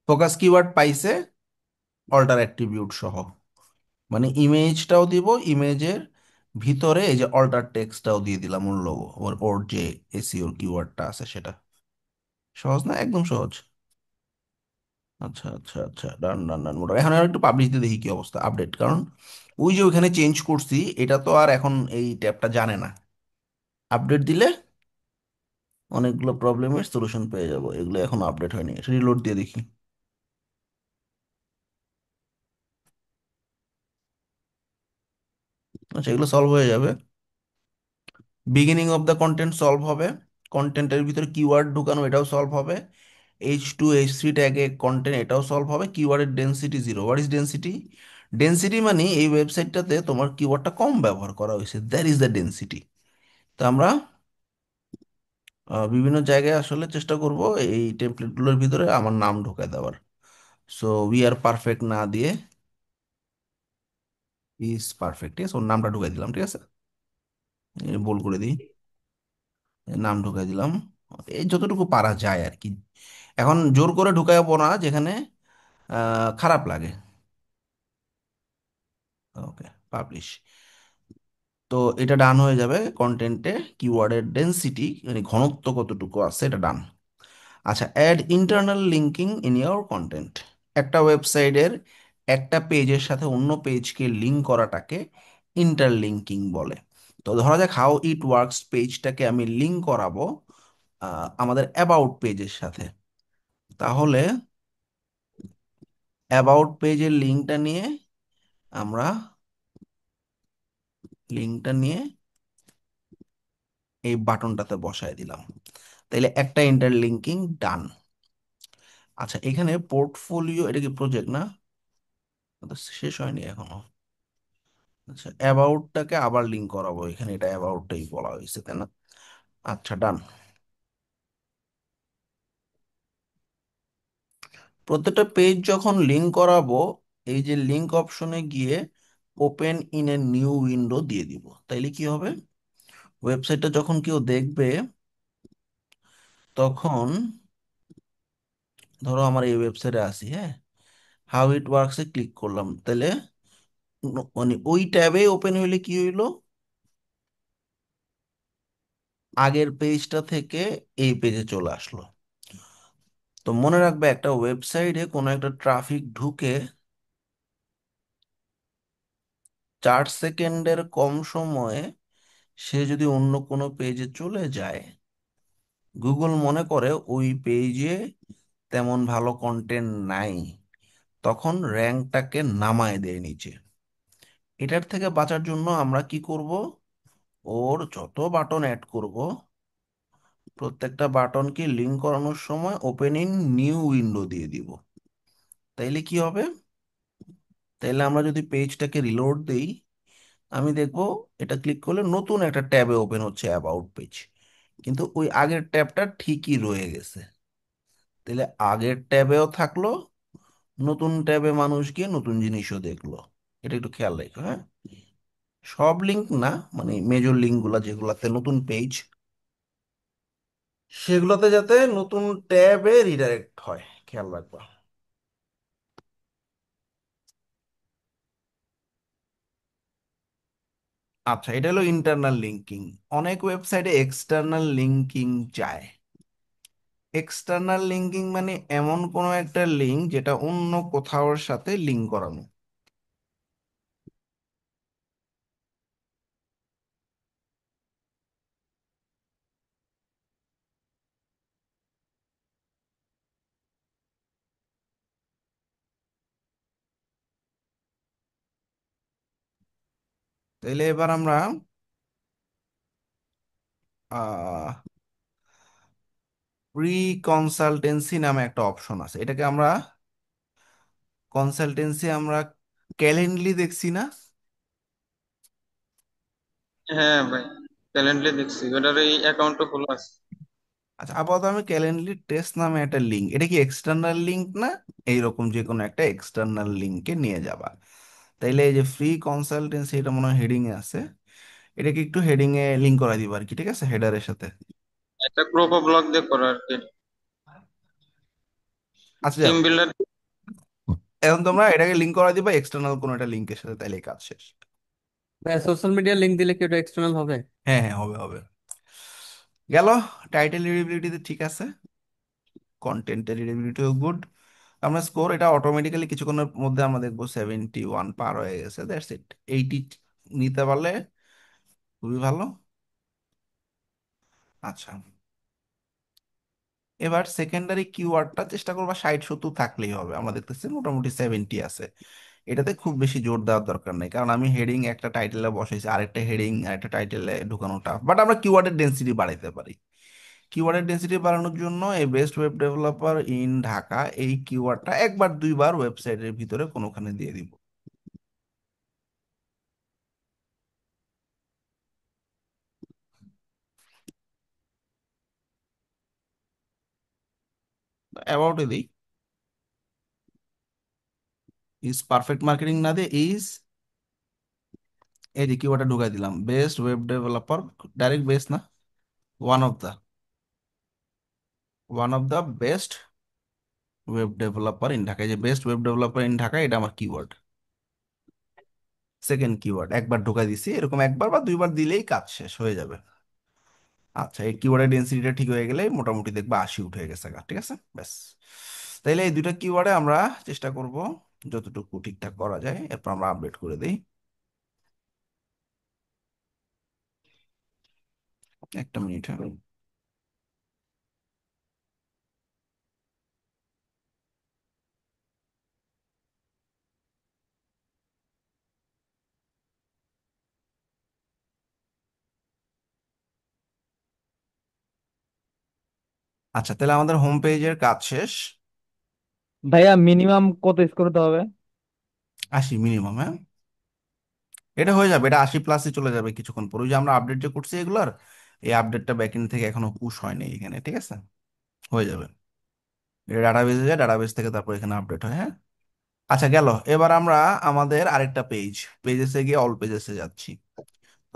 ফোকাস কিওয়ার্ড পাইছে অল্টার অ্যাট্রিবিউট সহ, মানে ইমেজটাও দিব, ইমেজের ভিতরে এই যে অল্টার টেক্সটটাও দিয়ে দিলাম, ওর লোগো, ওর ওর যে এসইও কিওয়ার্ডটা আছে সেটা। সহজ না? একদম সহজ। আচ্ছা আচ্ছা আচ্ছা, ডান ডান ডান, মোটামুটি এখন আর একটু পাবলিশ দিয়ে দেখি কি অবস্থা, আপডেট। কারণ ওই যে ওইখানে চেঞ্জ করছি, এটা তো আর এখন এই ট্যাবটা জানে না। আপডেট দিলে অনেকগুলো প্রবলেমের সলিউশন পেয়ে যাবো। এগুলো এখন আপডেট হয়নি, এটা রিলোড দিয়ে দেখি। আচ্ছা, এগুলো সলভ হয়ে যাবে। Beginning of the content solve হবে, কন্টেন্টের ভিতরে কিওয়ার্ড ঢুকানো এটাও সলভ হবে। H2 H3 ট্যাগে কন্টেন্ট এটাও সলভ হবে। কিওয়ার্ডের density 0। What is density? Density মানে এই ওয়েবসাইটটাতে তোমার কিওয়ার্ডটা কম ব্যবহার করা হয়েছে, দ্যাট ইজ দ্য ডেন্সিটি। তো আমরা বিভিন্ন জায়গায় আসলে চেষ্টা করব এই টেমপ্লেটগুলোর ভিতরে আমার নাম ঢুকায় দেওয়ার। সো উই আর পারফেক্ট না দিয়ে ইজ পারফেক্ট, ঠিক আছে? ওর নামটা ঢুকাই দিলাম, ঠিক আছে? বোল্ড করে দিই, নাম ঢুকাই দিলাম। এই যতটুকু পারা যায় আর কি। এখন জোর করে ঢুকাবো না যেখানে খারাপ লাগে। ওকে, পাবলিশ। তো এটা ডান হয়ে যাবে। কন্টেন্টে কিওয়ার্ডের ডেন্সিটি মানে ঘনত্ব কতটুকু আছে এটা ডান। আচ্ছা, add internal linking in your content. একটা ওয়েবসাইটের একটা পেজের সাথে অন্য পেজকে লিঙ্ক করাটাকে ইন্টারলিঙ্কিং বলে। তো ধরা যাক হাউ ইট ওয়ার্কস পেজটাকে আমি লিঙ্ক করাবো আমাদের অ্যাবাউট পেজের সাথে। তাহলে অ্যাবাউট পেজের আমরা লিঙ্কটা নিয়ে এই বাটনটাতে বসায় দিলাম। তাইলে একটা ইন্টারলিঙ্কিং ডান। আচ্ছা, এখানে পোর্টফোলিও, এটা কি প্রজেক্ট না? এটা শেষ হয়নি এখনো। আচ্ছা, অ্যাবাউটটাকে আবার লিঙ্ক করাবো, এখানে এটা অ্যাবাউটটাই বলা হয়েছে, তাই না? আচ্ছা, ডান। প্রত্যেকটা পেজ যখন লিঙ্ক করাবো, এই যে লিঙ্ক অপশনে গিয়ে open in a new window দিয়ে দিব, তাইলে কি হবে? ওয়েবসাইটটা যখন কেউ দেখবে, তখন ধরো আমার এই ওয়েবসাইটে আসি, হ্যাঁ, হাউ ইট ওয়ার্কসে ক্লিক করলাম, তাহলে মানে ওই ট্যাবে ওপেন হইলে কি হইলো, আগের পেজটা থেকে এই পেজে চলে আসলো। তো মনে রাখবে, একটা ওয়েবসাইটে কোনো একটা ট্রাফিক ঢুকে 4 সেকেন্ডের কম সময়ে সে যদি অন্য কোনো পেজে চলে যায়, গুগল মনে করে ওই পেজে তেমন ভালো কন্টেন্ট নাই, তখন র্যাঙ্কটাকে নামায় দেয় নিচে। এটার থেকে বাঁচার জন্য আমরা কি করব, ওর যত বাটন অ্যাড করব, প্রত্যেকটা বাটনকে লিঙ্ক করানোর সময় ওপেন ইন নিউ উইন্ডো দিয়ে দিব। তাইলে কি হবে? তাইলে আমরা যদি পেজটাকে রিলোড দেই, আমি দেখব এটা ক্লিক করলে নতুন একটা ট্যাবে ওপেন হচ্ছে, অ্যাবাউট পেজ, কিন্তু ওই আগের ট্যাবটা ঠিকই রয়ে গেছে। তাহলে আগের ট্যাবেও থাকলো, নতুন ট্যাবে মানুষ গিয়ে নতুন জিনিসও দেখলো। এটা একটু খেয়াল রাখো, হ্যাঁ। সব লিঙ্ক না, মানে মেজর লিঙ্ক গুলা যেগুলাতে নতুন পেজ, সেগুলোতে যাতে নতুন ট্যাবে রিডাইরেক্ট হয়, খেয়াল রাখবা। আচ্ছা, এটা হলো ইন্টারনাল লিঙ্কিং। অনেক ওয়েবসাইটে এক্সটার্নাল লিঙ্কিং চায়। এক্সটার্নাল লিঙ্কিং মানে এমন কোনো একটা লিঙ্ক যেটা অন্য কোথাওর সাথে লিঙ্ক করানো। তাইলে এবার আমরা আহ প্রি কনসালটেন্সি নামে একটা অপশন আছে, এটাকে আমরা কনসালটেন্সি, আমরা ক্যালেন্ডলি দেখছি না? হ্যাঁ ভাই, ক্যালেন্ডারে দেখছি, ওটার এই অ্যাকাউন্টও খোলা আছে। আচ্ছা, আপাতত আমি ক্যালেন্ডলি টেস্ট নামে একটা লিঙ্ক, এটা কি এক্সটার্নাল লিঙ্ক না? এইরকম যে কোনো একটা এক্সটার্নাল লিঙ্কে নিয়ে যাবা। তাইলে এই যে ফ্রি কনসালটেন্সি, এটা মনে হয় হেডিং এ আছে, এটাকে একটু হেডিং এ লিঙ্ক করা দিবা আর কি, ঠিক আছে, হেডারের সাথে। একটা ক্রপ ব্লক দিয়ে করা আর কি, আচ্ছা, যাও, টিম বিল্ডার। এখন তোমরা এটাকে লিঙ্ক করা দিবা এক্সটার্নাল কোনো একটা লিঙ্কের সাথে, তাইলে কাজ শেষ। সোশ্যাল মিডিয়া লিংক দিলে কি ওটা এক্সটার্নাল হবে? হ্যাঁ হ্যাঁ, হবে হবে। গেল। টাইটেল রিডেবিলিটিতে ঠিক আছে, কন্টেন্টের রিডেবিলিটিও গুড। আমরা স্কোর, এটা অটোমেটিক্যালি কিছুক্ষণের মধ্যে আমরা দেখবো 71 পার হয়ে গেছে, দ্যাটস ইট। 80 নিতে পারলে খুবই ভালো। আচ্ছা, এবার সেকেন্ডারি কিওয়ার্ডটা চেষ্টা করবা 60-70 থাকলেই হবে, আমরা দেখতেছি মোটামুটি 70 আছে। এটাতে খুব বেশি জোর দেওয়ার দরকার নেই, কারণ আমি হেডিং একটা টাইটেলে বসাইছি, আরেকটা হেডিং আরেকটা টাইটেলে ঢুকানো টাফ, বাট আমরা কিওয়ার্ডের ডেন্সিটি বাড়াইতে পারি। কিওয়ার্ডের ডেন্সিটি বাড়ানোর জন্য এই best web developer in Dhaka, এই কিওয়ার্ডটা একবার দুইবার ওয়েবসাইটের ভিতরে কোনোখানে দিয়ে দিব। অ্যাবাউটে দিই, ইজ পারফেক্ট মার্কেটিং না দিয়ে ইজ, এই যে কিওয়ার্ডটা ঢুকাই দিলাম, best web developer, direct best না, one of the, one of the best web developer in Dhaka. এই যে best web developer in Dhaka, এটা আমার কিওয়ার্ড, সেকেন্ড কিওয়ার্ড একবার ঢোকাই দিছি, এরকম একবার বা দুইবার দিলেই কাজ শেষ হয়ে যাবে। আচ্ছা, এই কিওয়ার্ডের ডেন্সিটিটা ঠিক হয়ে গেলে মোটামুটি দেখবা 80 উঠে গেছে গা, ঠিক আছে, ব্যাস। তাইলে এই দুইটা কিওয়ার্ডে আমরা চেষ্টা করব যতটুকু ঠিকঠাক করা যায়, এরপর আমরা আপডেট করে দিই। একটা মিনিট, হ্যাঁ। আচ্ছা, তাহলে আমাদের হোম পেজের কাজ শেষ। ভাইয়া মিনিমাম কত স্কোর হতে হবে? 80 মিনিমাম, হ্যাঁ। এটা হয়ে যাবে, এটা 80 প্লাসে চলে যাবে কিছুক্ষণ পর। ওই যে আমরা আপডেট যে করছি এগুলার, এই আপডেটটা ব্যাকএন্ড থেকে এখনো পুশ হয়নি এখানে, ঠিক আছে? হয়ে যাবে। এটা ডাটাবেসে যায়, ডাটাবেস থেকে তারপর এখানে আপডেট হয়, হ্যাঁ। আচ্ছা, গেল। এবার আমরা আমাদের আরেকটা পেজেসে গিয়ে অল পেজেসে যাচ্ছি।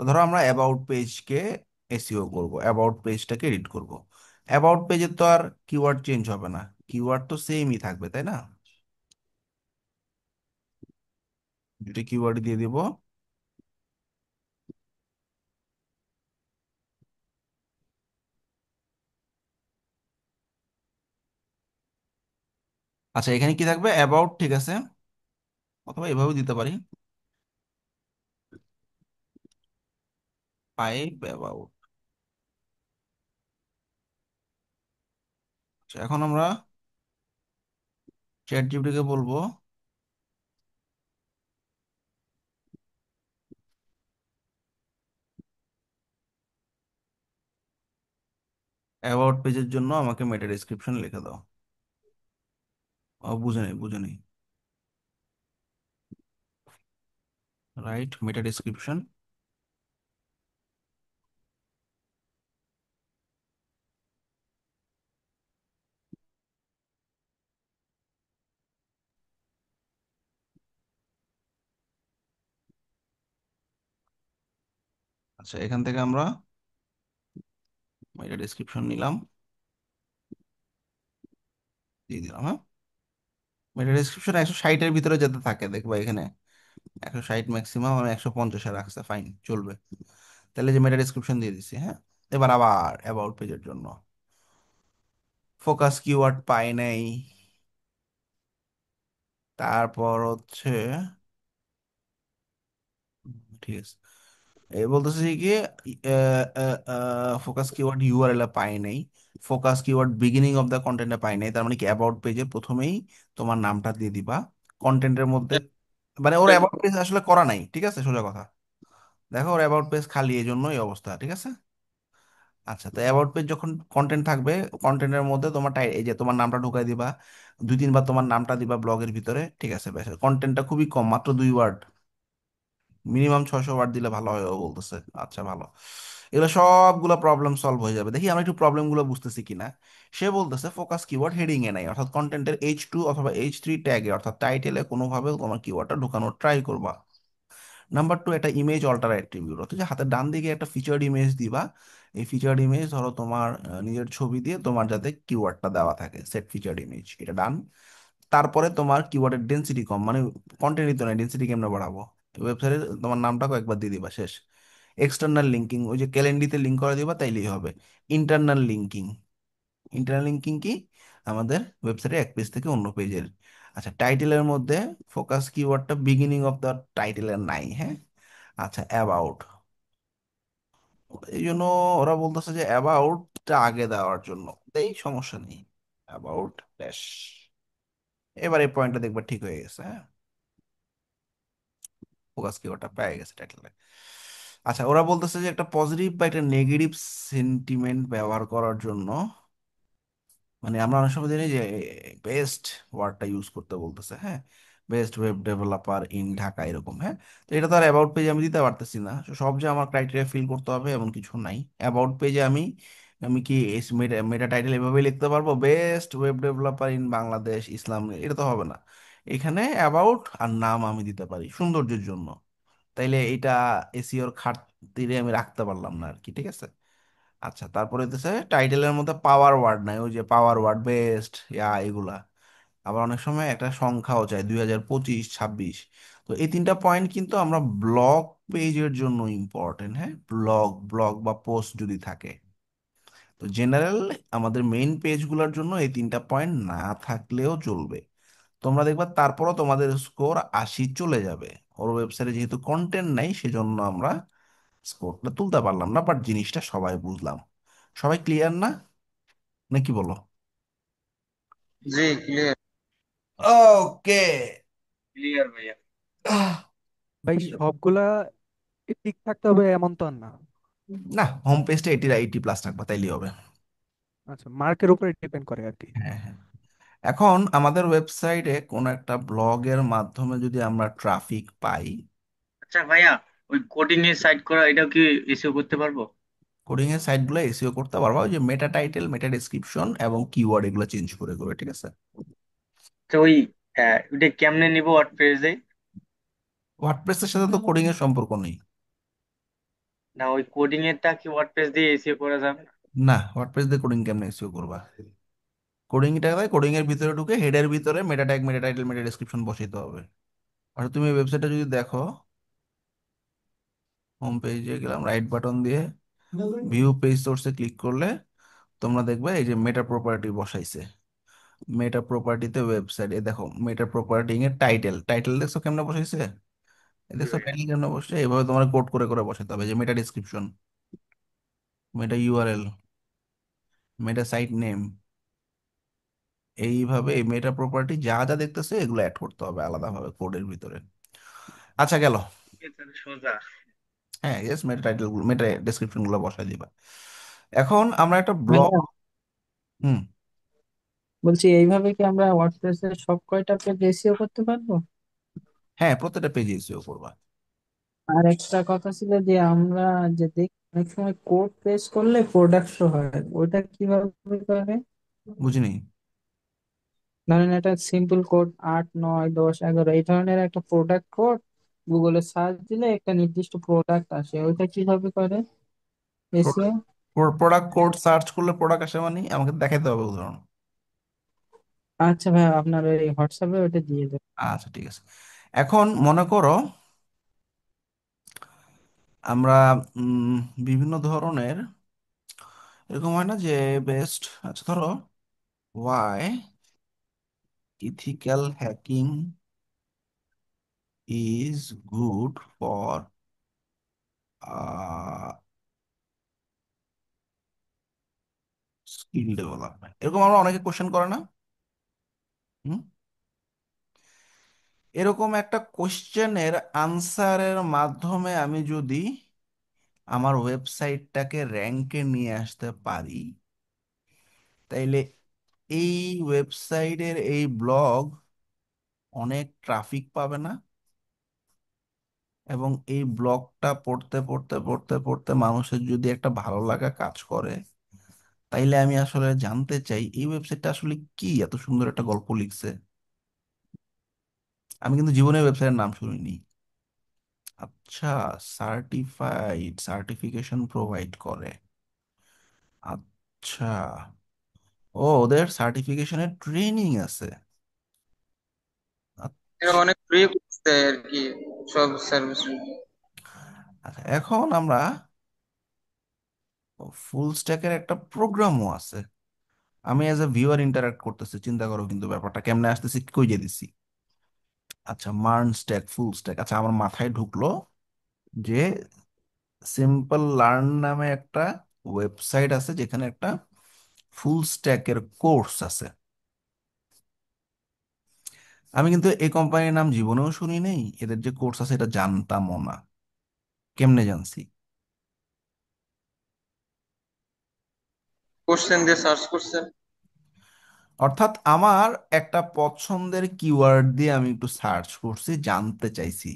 তো ধরো আমরা অ্যাবাউট পেজকে এসইও করব, অ্যাবাউট পেজটাকে এডিট করব। অ্যাবাউট পেজের তো আর কিওয়ার্ড চেঞ্জ হবে না, কিওয়ার্ড তো সেমই থাকবে, তাই না? দুটো কিওয়ার্ড দিয়ে দিব। আচ্ছা, এখানে কি থাকবে? অ্যাবাউট, ঠিক আছে। অথবা এভাবেও দিতে পারি, পাইপ অ্যাবাউট। এখন আমরা চ্যাট জিপিটিকে বলবো অ্যাবাউট পেজের জন্য আমাকে মেটা ডেসক্রিপশন লিখে দাও। ও, বুঝে নেই, বুঝে নেই। রাইট মেটা ডেসক্রিপশন। আচ্ছা, এখান থেকে আমরা মেটা ডেসক্রিপশন নিলাম, দিয়ে দিলাম, হ্যাঁ। মেটা ডেসক্রিপশন 160-এর ভিতরে যাতে থাকে, দেখবা এখানে 160 ম্যাক্সিমাম, আমি 150-এ রাখছে, ফাইন, চলবে। তাহলে যে মেটা ডেসক্রিপশন দিয়ে দিছি, হ্যাঁ। এবার আবার অ্যাবাউট পেজের জন্য ফোকাস কিওয়ার্ড পাই নাই। তারপর হচ্ছে, ঠিক আছে, এই বলতেছে কি, ফোকাস কিওয়ার্ড ইউআরএল পাই নাই, focus keyword beginning of the কন্টেন্টে পাই নাই। তার মানে কি, অ্যাবাউট পেজের প্রথমেই তোমার নামটা দিয়ে দিবা কন্টেন্টের মধ্যে। মানে ওর অ্যাবাউট পেজ আসলে করা নাই, ঠিক আছে, সোজা কথা। দেখো, ওর অ্যাবাউট পেজ খালি, এই জন্য এই অবস্থা, ঠিক আছে। আচ্ছা, তো অ্যাবাউট পেজ যখন কন্টেন্ট থাকবে, কন্টেন্টের মধ্যে তোমার এই যে তোমার নামটা ঢুকাই দিবা, 2-3 বার তোমার নামটা দিবা ব্লগের ভিতরে, ঠিক আছে, ব্যাস। কন্টেন্টটা খুবই কম, মাত্র 2 ওয়ার্ড, মিনিমাম 600 ওয়ার্ড দিলে ভালো হয় ও বলতেছে। আচ্ছা, ভালো। এগুলো সবগুলো প্রবলেম সলভ হয়ে যাবে, দেখি আমরা একটু প্রবলেম গুলো বুঝতেছি কিনা। সে বলতেছে ফোকাস কিওয়ার্ড হেডিং এ নাই, অর্থাৎ কন্টেন্টের H2 অথবা H3 ট্যাগে, অর্থাৎ টাইটেলে কোনোভাবে তোমার কিওয়ার্ডটা ঢুকানোর ট্রাই করবা। নাম্বার 2, একটা ইমেজ অল্টার অ্যাট্রিবিউট, অর্থাৎ যে হাতের ডান দিকে একটা ফিচার্ড ইমেজ দিবা। এই ফিচার্ড ইমেজ ধরো তোমার নিজের ছবি দিয়ে তোমার যাতে কিওয়ার্ডটা দেওয়া থাকে, সেট ফিচার্ড ইমেজ, এটা ডান। তারপরে তোমার কিওয়ার্ডের ডেন্সিটি কম, মানে কন্টেন্টই তো নাই, ডেন্সিটি কেমনে বাড়াবো? ওয়েবসাইটে তোমার নামটা কয়েকবার দিয়ে দিবা, শেষ। এক্সটার্নাল লিঙ্কিং, ওই যে ক্যালেন্ডিতে লিঙ্ক করে দিবা, তাইলেই হবে। ইন্টারনাল লিঙ্কিং, ইন্টারনাল লিঙ্কিং কি? আমাদের ওয়েবসাইটে এক পেজ থেকে অন্য পেজের। আচ্ছা, টাইটেলের মধ্যে ফোকাস কিওয়ার্ডটা বিগিনিং অফ দ্য টাইটেলের নাই, হ্যাঁ। আচ্ছা, অ্যাবাউট, এই জন্য ওরা বলতেছে যে অ্যাবাউটটা আগে দেওয়ার জন্য, এই সমস্যা নেই, অ্যাবাউট ড্যাশ। এবার এই পয়েন্টটা দেখবা ঠিক হয়ে গেছে, হ্যাঁ। ফোকাস কিওয়ার্ডটা পেয়ে গেছে টাইটেলে। আচ্ছা, ওরা বলতেছে যে একটা পজিটিভ বা একটা নেগেটিভ সেন্টিমেন্ট ব্যবহার করার জন্য, মানে আমরা অনেক সময় জানি যে বেস্ট ওয়ার্ডটা ইউজ করতে বলতেছে, হ্যাঁ। Best web developer in Dhaka, এরকম, হ্যাঁ। তো এটা তো আর অ্যাবাউট পেজে আমি দিতে পারতেছি না। তো সব যে আমার ক্রাইটেরিয়া ফিল করতে হবে এমন কিছু নাই। অ্যাবাউট পেজে আমি আমি কি মেটা মেটা টাইটেল এভাবে লিখতে পারবো, best web developer in Bangladesh Islam, এটা তো হবে না। এখানে অ্যাবাউট আর নাম আমি দিতে পারি সৌন্দর্যের জন্য। তাইলে এটা এসিওর খাতিরে আমি রাখতে পারলাম না আর কি, ঠিক আছে। আচ্ছা, তারপরে হইতেছে টাইটেলের মধ্যে পাওয়ার ওয়ার্ড নাই, ওই যে পাওয়ার ওয়ার্ড, বেস্ট, এগুলা। আবার অনেক সময় একটা সংখ্যাও চাই, 2025, 26। তো এই 3টা পয়েন্ট কিন্তু আমরা ব্লগ পেজের জন্য ইম্পর্টেন্ট, হ্যাঁ। ব্লগ ব্লগ বা পোস্ট যদি থাকে, তো জেনারেল আমাদের মেইন পেজগুলোর জন্য এই 3টা পয়েন্ট না থাকলেও চলবে। তোমরা দেখবা তারপরও তোমাদের স্কোর 80 চলে যাবে। ওর ওয়েবসাইটে যেহেতু কন্টেন্ট নাই, সেজন্য আমরা স্কোরটা তুলতে পারলাম না, বাট জিনিসটা সবাই বুঝলাম। সবাই ক্লিয়ার না, নাকি বলো? জি, ক্লিয়ার। ওকে। ক্লিয়ার ভাইয়া। ভাই সবগুলা ঠিক থাকতে হবে এমন তো আর না। না, হোম পেজটা 80 প্লাস রাখবা, তাইলেই হবে। আচ্ছা, মার্কের উপরে ডিপেন্ড করে আর কি। হ্যাঁ, হ্যাঁ। এখন আমাদের ওয়েবসাইটে কোনো একটা ব্লগের মাধ্যমে যদি আমরা ট্রাফিক পাই, আচ্ছা ভাইয়া, ওই কোডিং এর সাইট করা এটাও কি এসইও করতে পারবো? কোডিং এর সাইটগুলো এসইও করতে পারবা, ওই যে মেটা টাইটেল, মেটা ডেসক্রিপশন এবং কিওয়ার্ড এগুলো চেঞ্জ করে করে, ঠিক আছে? তো ওই ওইটা কেমনে নিবো ওয়ার্ডপ্রেসে? ওয়ার্ডপ্রেসের সাথে তো কোডিং এর সম্পর্ক নেই। না, ওই কোডিং এরটা কি ওয়ার্ডপ্রেস দিয়ে এসইও করা যাবে না? না, ওয়ার্ডপ্রেস দিয়ে কোডিং কেমনে এসইও করবা? কোডিংটা কোডিং এর ভিতরে ঢুকে হেডের ভিতরে মেটা ট্যাগ, মেটা টাইটেল, মেটা ডেসক্রিপশন বসাইতে হবে। আর তুমি ওয়েবসাইটটা যদি দেখো, হোম পেজে গেলাম, রাইট বাটন দিয়ে ভিউ পেজ সোর্সে ক্লিক করলে তোমরা দেখবে এই যে মেটা প্রপার্টি বসাইছে। মেটা প্রপার্টিতে ওয়েবসাইট, এ দেখো মেটা প্রপার্টি এর টাইটেল, টাইটেল দেখছো কেমনে বসাইছে? এ জি দেখছো ভাইয়া। টাইটেল কেমনে বসে? এইভাবে তোমার কোড করে করে বসাতে হবে, যে মেটা ডেসক্রিপশন, মেটা ইউআরএল, মেটা সাইট নেম, এইভাবে এই মেটা প্রপার্টি যা যা দেখতেছে এগুলো অ্যাড করতে হবে আলাদাভাবে কোডের ভিতরে। আচ্ছা, গেল। তাহলে সোজা। হ্যাঁ, ইয়েস, মেটা টাইটেল গুলো, মেটা ডেসক্রিপশন গুলো বসাই দিবা। এখন আমরা একটা ব্লগ। ভাইয়া হুম। বলছি, এইভাবে কি আমরা ওয়ার্ডপ্রেসের সব কয়টা পেজ এসইও করতে পারবো? হ্যাঁ, প্রত্যেকটা পেজে এসইও করবা। আর একটা কথা ছিল যে আমরা যে দেখি অনেক সময় কোড পেস্ট করলে প্রোডাক্ট শো হয়, ওটা কিভাবে করে? বুঝিনি। ধরেন একটা সিম্পল কোড 8 9 10 11 এই ধরনের একটা প্রোডাক্ট কোড গুগলে সার্চ দিলে একটা নির্দিষ্ট প্রোডাক্ট আসে, ওইটা কিভাবে করে এসিও? প্রোডাক্ট কোড সার্চ করলে প্রোডাক্ট আসে মানে আমাকে দেখাইতে হবে উদাহরণ। আচ্ছা ভাই, আপনার ওই হোয়াটসঅ্যাপে ওইটা দিয়ে দেবেন। আচ্ছা, ঠিক আছে। এখন মনে করো আমরা উম, বিভিন্ন ধরনের এরকম হয় না যে বেস্ট, আচ্ছা ধরো why ethical hacking is good for skill development, এরকম আমরা অনেকে কোশ্চেন করে না? হুম? এরকম একটা কোশ্চেনের আনসারের মাধ্যমে আমি যদি আমার ওয়েবসাইটটাকে র্যাঙ্কে নিয়ে আসতে পারি, তাইলে এই ওয়েবসাইটের এই ব্লগ অনেক ট্রাফিক পাবে না? এবং এই ব্লগটা পড়তে পড়তে পড়তে পড়তে মানুষের যদি একটা ভালো লাগা কাজ করে, তাইলে আমি আসলে জানতে চাই এই ওয়েবসাইটটা আসলে কি এত সুন্দর একটা গল্প লিখছে। আমি কিন্তু জীবনে ওয়েবসাইটের নাম শুনিনি। আচ্ছা, সার্টিফাইড, সার্টিফিকেশন প্রোভাইড করে। আচ্ছা, ও ওদের সার্টিফিকেশনের ট্রেনিং আছে। এরা আচ্ছা। অনেক ফ্রি করছে আর কি, সব সার্ভিস। আচ্ছা, এখন আমরা ফুল স্ট্যাকের একটা প্রোগ্রামও আছে। আমি এজ এ ভিউয়ার ইন্টারাক্ট করতেছি, চিন্তা করো কিন্তু ব্যাপারটা কেমনে আসতেছি, কই যে দিছি। আচ্ছা, মার্ন স্ট্যাক, ফুল স্ট্যাক, আচ্ছা আমার মাথায় ঢুকলো যে সিম্পল লার্ন নামে একটা ওয়েবসাইট আছে যেখানে একটা ফুল স্ট্যাকের কোর্স আছে। আমি কিন্তু এই কোম্পানির নাম জীবনেও শুনি নেই, এদের যে কোর্স আছে এটা জানতামও না। কেমনে জানছি? কোশ্চেন দিয়ে সার্চ করছেন? অর্থাৎ আমার একটা পছন্দের কিওয়ার্ড দিয়ে আমি একটু সার্চ করছি, জানতে চাইছি,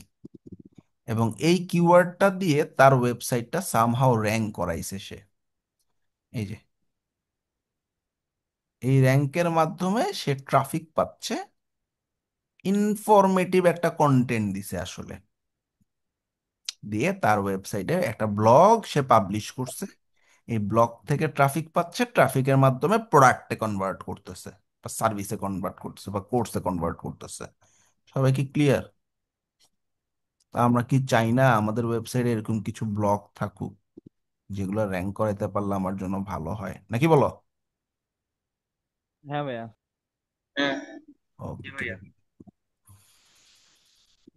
এবং এই কিওয়ার্ডটা দিয়ে তার ওয়েবসাইটটা সামহাও র্যাঙ্ক করাইছে সে। এই যে এই র্যাঙ্কের মাধ্যমে সে ট্রাফিক পাচ্ছে, ইনফরমেটিভ একটা কন্টেন্ট দিছে আসলে, দিয়ে তার ওয়েবসাইটে একটা ব্লগ সে পাবলিশ করছে। এই ব্লগ থেকে ট্রাফিক পাচ্ছে, ট্রাফিকের মাধ্যমে প্রোডাক্টে কনভার্ট করতেছে, বা সার্ভিসে কনভার্ট করতেছে, বা কোর্সে কনভার্ট করতেছে। সবাই কি ক্লিয়ার? তা আমরা কি চাই না আমাদের ওয়েবসাইটে এরকম কিছু ব্লগ থাকুক যেগুলো র্যাঙ্ক করাইতে পারলে আমার জন্য ভালো হয়, নাকি বলো? হ্যাঁ ভাইয়া। হ্যাঁ। জি ওকে, ভাইয়া।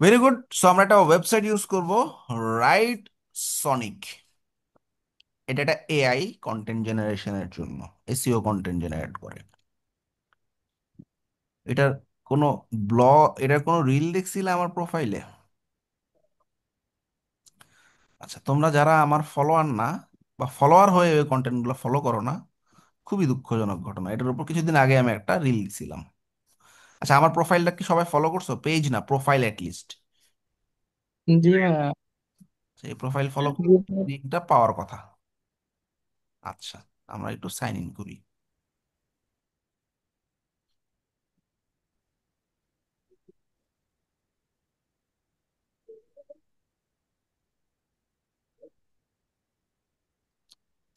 Very good. সো আমরা একটা ওয়েবসাইট ইউজ করব, রাইট সনিক। এটা একটা এআই কন্টেন্ট জেনারেশনের জন্য, এসইও কন্টেন্ট জেনারেট করে। এটার কোনো এটার কোনো রিল দেখছিলে আমার প্রোফাইলে? আচ্ছা, তোমরা যারা আমার ফলোয়ার না, বা ফলোয়ার হয়ে ওই কন্টেন্টগুলো ফলো করো না, খুবই দুঃখজনক ঘটনা। এটার উপর কিছুদিন আগে আমি একটা রিল দিছিলাম। আচ্ছা, আমার প্রোফাইলটা কি সবাই ফলো করছো? পেজ না, প্রোফাইল অ্যাট লিস্ট। জি ভাইয়া। এই প্রোফাইল ফলো গ্রুপে লিঙ্কটা পাওয়ার কথা। আচ্ছা, আমরা একটু সাইন ইন করি।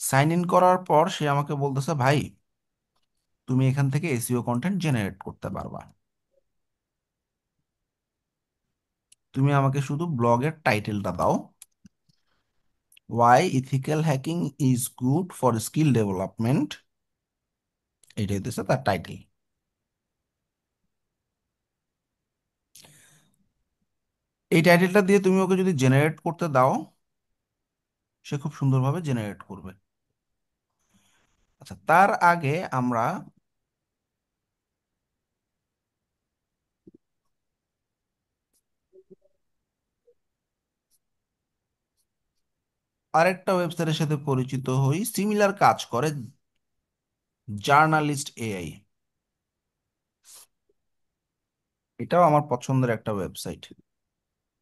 সাইন ইন করার পর সে আমাকে বলতেছে, ভাই তুমি এখান থেকে এসইও কন্টেন্ট জেনারেট করতে পারবা। তুমি আমাকে শুধু ব্লগের টাইটেলটা দাও, why ethical hacking is good for skill development, এটাই হচ্ছে তার টাইটেল। এই টাইটেলটা দিয়ে তুমি ওকে যদি জেনারেট করতে দাও, সে খুব সুন্দরভাবে জেনারেট করবে। আচ্ছা, তার আগে আমরা আরেকটা ওয়েবসাইটের সাথে পরিচিত হই, সিমিলার কাজ করে, জার্নালিস্ট এআই। এটাও আমার পছন্দের একটা ওয়েবসাইট।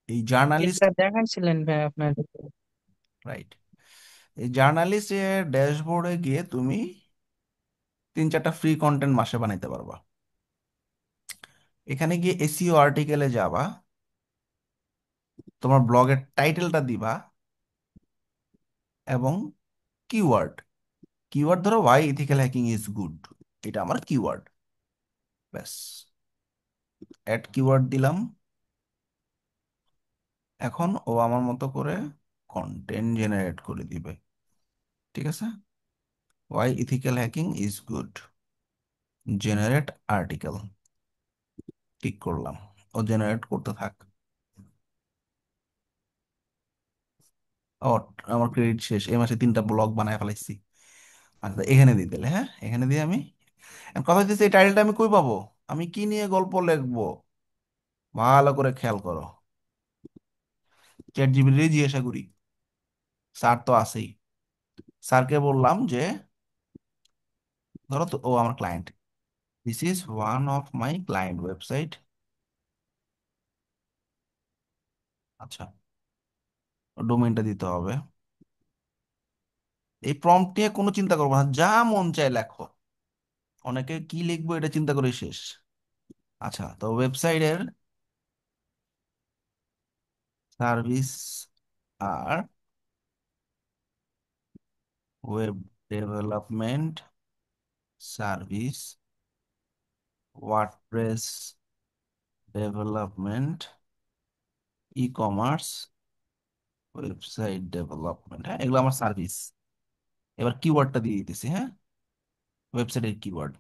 এই জার্নালিস্ট, এটা দেখাইছিলেন ভাই আপনার। রাইট, এই জার্নালিস্ট এর ড্যাশবোর্ডে গিয়ে তুমি 3-4টা ফ্রি কন্টেন্ট মাসে বানাইতে পারবা। এখানে গিয়ে এসইও আর্টিকেলে যাবা, তোমার ব্লগের টাইটেলটা দিবা এবং কিওয়ার্ড, কিওয়ার্ড ধরো why ethical hacking is good, এটা আমার কিওয়ার্ড। ব্যাস, অ্যাড কিওয়ার্ড দিলাম। এখন ও আমার মতো করে কন্টেন্ট জেনারেট করে দিবে। ঠিক আছে, why ethical hacking is good, generate article, ঠিক করলাম। ও জেনারেট করতে থাক। ও, আমার ক্রেডিট শেষ, এই মাসে 3টা ব্লগ বানায় ফেলাইছি। আচ্ছা, এখানে দিয়ে দিলে, হ্যাঁ এখানে দিয়ে আমি এখন কথা হচ্ছে, এই টাইটেলটা আমি কই পাবো? আমি কি নিয়ে গল্প লিখবো? ভালো করে খেয়াল করো, চ্যাট জিপিটি জিজ্ঞাসা করি। স্যার তো আছেই। স্যারকে বললাম যে, ধরো তো ও আমার client, this is one of my client website. আচ্ছা, ডোমেইনটা দিতে হবে। এই প্রম্পট নিয়ে কোনো চিন্তা করবো না, যা মন চায় লেখো। অনেকে কি লিখবো এটা চিন্তা করে শেষ। আচ্ছা, তো ওয়েবসাইটের সার্ভিস আর web development service, WordPress development, e commerce, website development, হ্যাঁ এগুলো আমার সার্ভিস। এবার কিওয়ার্ডটা দিয়ে দিতেছি, হ্যাঁ, ওয়েবসাইটের কিওয়ার্ড।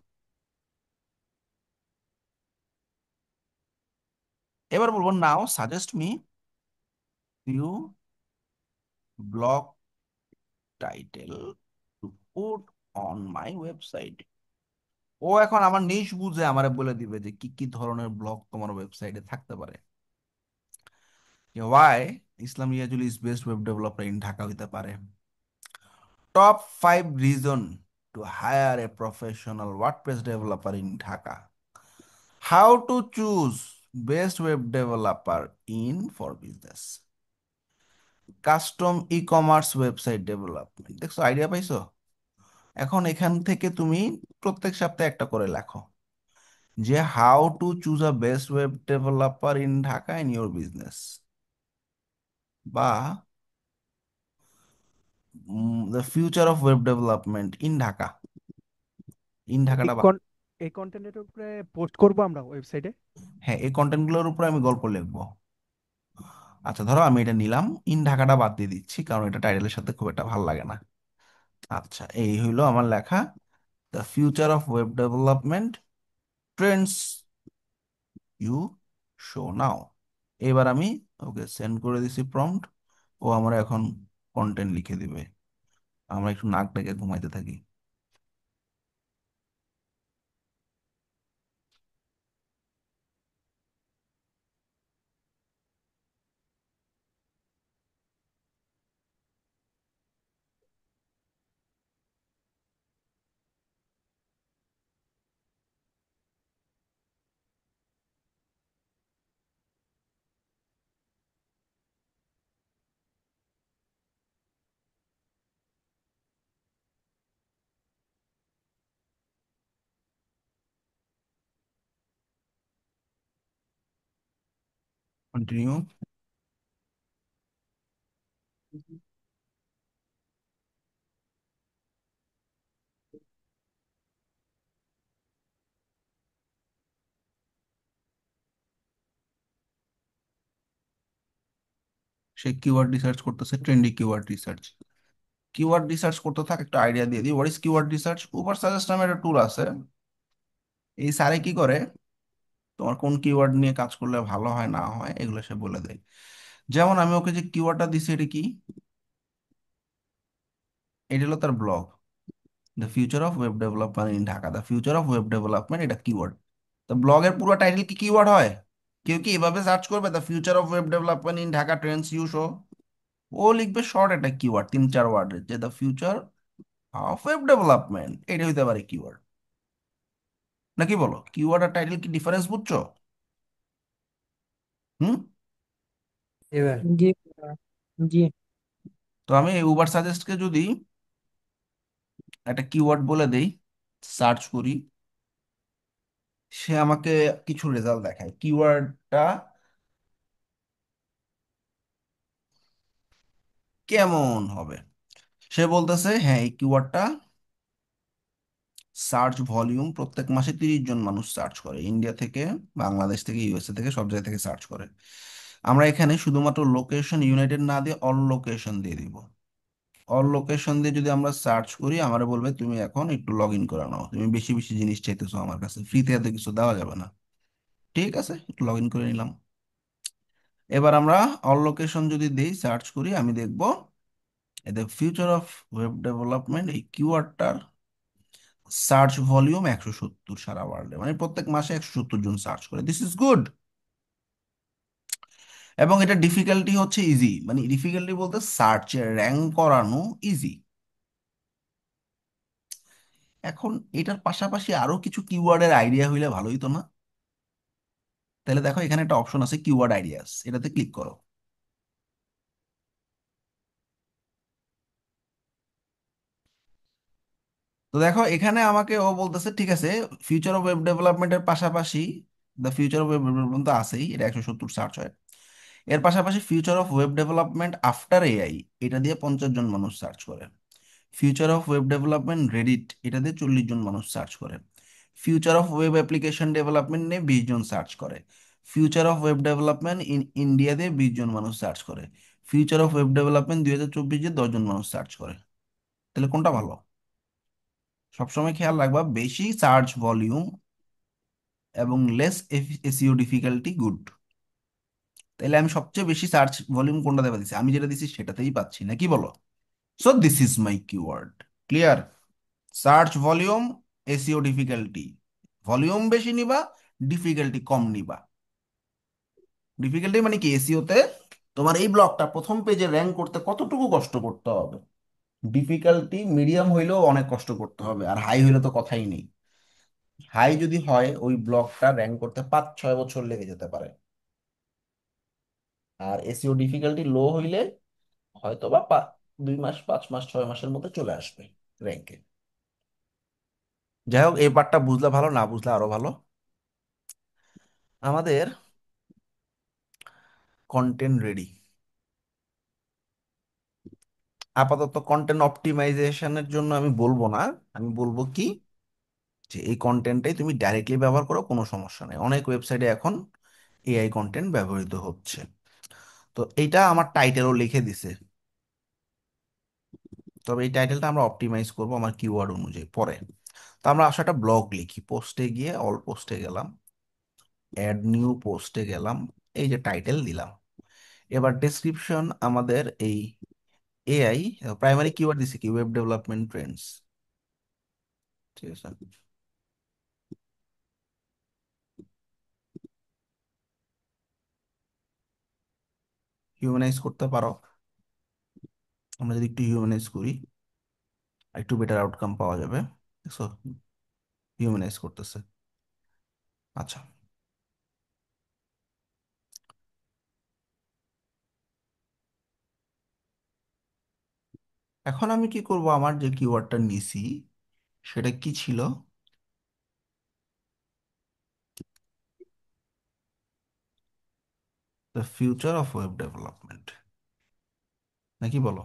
এবার বলবো, now suggest me few blog title to put on my website. ও এখন আমার নিশ বুঝে আমারে বলে দিবে যে কি কি ধরনের ব্লগ তোমার ওয়েবসাইটে থাকতে পারে। Why Islam Riyazul is best web developer in Dhaka হইতে পারে, top 5 reason to hire a professional WordPress developer in Dhaka, how to choose best web developer in for business, custom e commerce website development. দেখছো, আইডিয়া পাইছো? এখন এখান থেকে তুমি প্রত্যেক সপ্তাহে একটা করে লেখো যে how to choose a best web developer in Dhaka in your business, বা the future of web development in Dhaka. In এই ঢাকাটা কন এই কন্টেন্টের উপরে পোস্ট করব আমরা ওয়েবসাইটে। হ্যাঁ, এই কন্টেন্টগুলোর উপরে আমি গল্প লিখবো। আচ্ছা, ধরো আমি এটা নিলাম, ইন ঢাকাটা বাদ দিয়ে দিচ্ছি কারণ এটা টাইটেলের সাথে খুব একটা ভালো লাগে না। আচ্ছা, এই হইলো আমার লেখা, the future of web development trends you show now. এবার আমি ওকে সেন্ড করে দিছি প্রম্পট, ও আমার এখন কন্টেন্ট লিখে দিবে। আমরা একটু নাক ডেকে ঘুমাইতে থাকি। কন্টিনিউ। সে কিওয়ার্ড রিসার্চ করতেছে, trendy keyword research. Keyword research করতে থাক, একটা আইডিয়া দিয়ে দিই। What is keyword research? Uber suggest নামে একটা টুল আছে। এই স্যারে কি করে, তোমার কোন কিওয়ার্ড নিয়ে কাজ করলে ভালো হয় না হয় এগুলো সে বলে দেয়। যেমন আমি ওকে যে কিওয়ার্ডটা দিছি, এটা কি? এটা হলো তার blog, the future of web development in Dhaka. The future of web development, এটা কিওয়ার্ড। তো ব্লগের পুরো টাইটেল কি কিওয়ার্ড হয়? কেউ কি এভাবে সার্চ করবে, the future of web development in Dhaka trends you show? ও লিখবে শর্ট একটা কিওয়ার্ড, 3-4 ওয়ার্ডের, যে the future of web development, এটা হইতে পারে কিওয়ার্ড। নাকি বলো, কিওয়ার্ড আর টাইটেল কি ডিফারেন্স বুঝছো? হুম? এবার জি জি। তো আমি উবার সাজেস্টকে যদি একটা কিওয়ার্ড বলে দেই, সার্চ করি, সে আমাকে কিছু রেজাল্ট দেখায়। কিওয়ার্ডটা কেমন হবে? সে বলতেছে হ্যাঁ, এই কিওয়ার্ডটা সার্চ ভলিউম প্রত্যেক মাসে 30 জন মানুষ সার্চ করে, ইন্ডিয়া থেকে, বাংলাদেশ থেকে, ইউএসএ থেকে, সব জায়গা থেকে সার্চ করে। আমরা এখানে শুধুমাত্র লোকেশন ইউনাইটেড না দিয়ে অল লোকেশন দিয়ে দিব। অল লোকেশন দিয়ে যদি আমরা সার্চ করি, আমরা বলবে তুমি এখন একটু লগ ইন করে নাও, তুমি বেশি বেশি জিনিস চাইতেছো আমার কাছে, ফ্রিতে এত কিছু দেওয়া যাবে না। ঠিক আছে, একটু লগ ইন করে নিলাম। এবার আমরা অল লোকেশন যদি দিই, সার্চ করি, আমি দেখব এদের ফিউচার অফ ওয়েব ডেভেলপমেন্ট এই কিওয়ার্ডটার সার্চ ভলিউম 170 সারা ওয়ার্ল্ডে, মানে প্রত্যেক মাসে 170 জন সার্চ করে। This is good. এবং এটা ডিফিকাল্টি হচ্ছে ইজি, মানে ডিফিকাল্টি বলতে সার্চে র্যাঙ্ক করানো ইজি। এখন এটার পাশাপাশি আরো কিছু কিওয়ার্ডের আইডিয়া হইলে ভালোই তো না? তাহলে দেখো এখানে একটা অপশন আছে কিওয়ার্ড আইডিয়াস, এটাতে ক্লিক করো। তো দেখো এখানে আমাকে ও বলতেছে ঠিক আছে, ফিউচার অফ ওয়েব ডেভেলপমেন্টের পাশাপাশি, the future of web development তো আছেই, এটা 170 সার্চ হয়। এর পাশাপাশি future of web development after AI, এটা দিয়ে 50 জন মানুষ সার্চ করে। Future of web development Reddit, এটা দিয়ে 40 জন মানুষ সার্চ করে। Future of web application development নিয়ে 20 জন সার্চ করে। Future of web development in India দিয়ে 20 জন মানুষ সার্চ করে। ফিউচার অফ ওয়েব ডেভেলপমেন্ট 2024 দিয়ে 10 জন মানুষ সার্চ করে। তাহলে কোনটা ভালো? সবসময় খেয়াল রাখবা, বেশি সার্চ ভলিউম এবং লেস এসইও ডিফিকাল্টি গুড। তাইলে আমি সবচেয়ে বেশি সার্চ ভলিউম কোনটা দেবা দিছি, আমি যেটা দিছি সেটাতেই পাচ্ছি না, কি বলো? So this is my keyword. Clear? Search volume, SEO difficulty. Volume বেশি নিবা, ডিফিকাল্টি কম নিবা। ডিফিকাল্টি মানে কি, এসইও তে তোমার এই ব্লকটা প্রথম পেজে র্যাঙ্ক করতে কতটুকু কষ্ট করতে হবে। ডিফিকাল্টি মিডিয়াম হইলেও অনেক কষ্ট করতে হবে, আর হাই হইলে তো কথাই নেই। হাই যদি হয়, ওই ব্লকটা র্যাঙ্ক করতে 5-6 বছর লেগে যেতে পারে। আর এসইও ডিফিকাল্টি লো হইলে হয়তো বা 2 মাস, 5 মাস, 6 মাসের মধ্যে চলে আসবে র্যাঙ্কে। যাই হোক, এই পার্টটা বুঝলে ভালো, না বুঝলে আরো ভালো। আমাদের কন্টেন্ট রেডি। আপাতত কন্টেন্ট অপটিমাইজেশনের জন্য আমি বলবো না, আমি বলবো কি, যে এই কন্টেন্টটাই তুমি ডাইরেক্টলি ব্যবহার করো, কোনো সমস্যা নেই। অনেক ওয়েবসাইটে এখন এআই কন্টেন্ট ব্যবহৃত হচ্ছে। তো এইটা আমার টাইটেলও লিখে দিছে, তবে এই টাইটেলটা আমরা অপটিমাইজ করব আমার কিওয়ার্ড অনুযায়ী পরে। তো আমরা আসলে একটা ব্লগ লিখি, পোস্টে গিয়ে অল পোস্টে গেলাম, অ্যাড নিউ পোস্টে গেলাম, এই যে টাইটেল দিলাম। এবার ডেসক্রিপশন আমাদের এই এআই, প্রাইমারি কিওয়ার্ড দিছে কি, ওয়েব ডেভেলপমেন্ট ট্রেন্ডস। ঠিক আছে, হিউম্যানাইজ করতে পারো। আমরা যদি একটু হিউম্যানাইজ করি, একটু বেটার আউটকাম পাওয়া যাবে। দেখছো, হিউম্যানাইজ করতেছে। আচ্ছা, এখন আমি কি করব, আমার যে কিওয়ার্ডটা নিছি সেটা কি ছিল? The future of web development, নাকি বলো?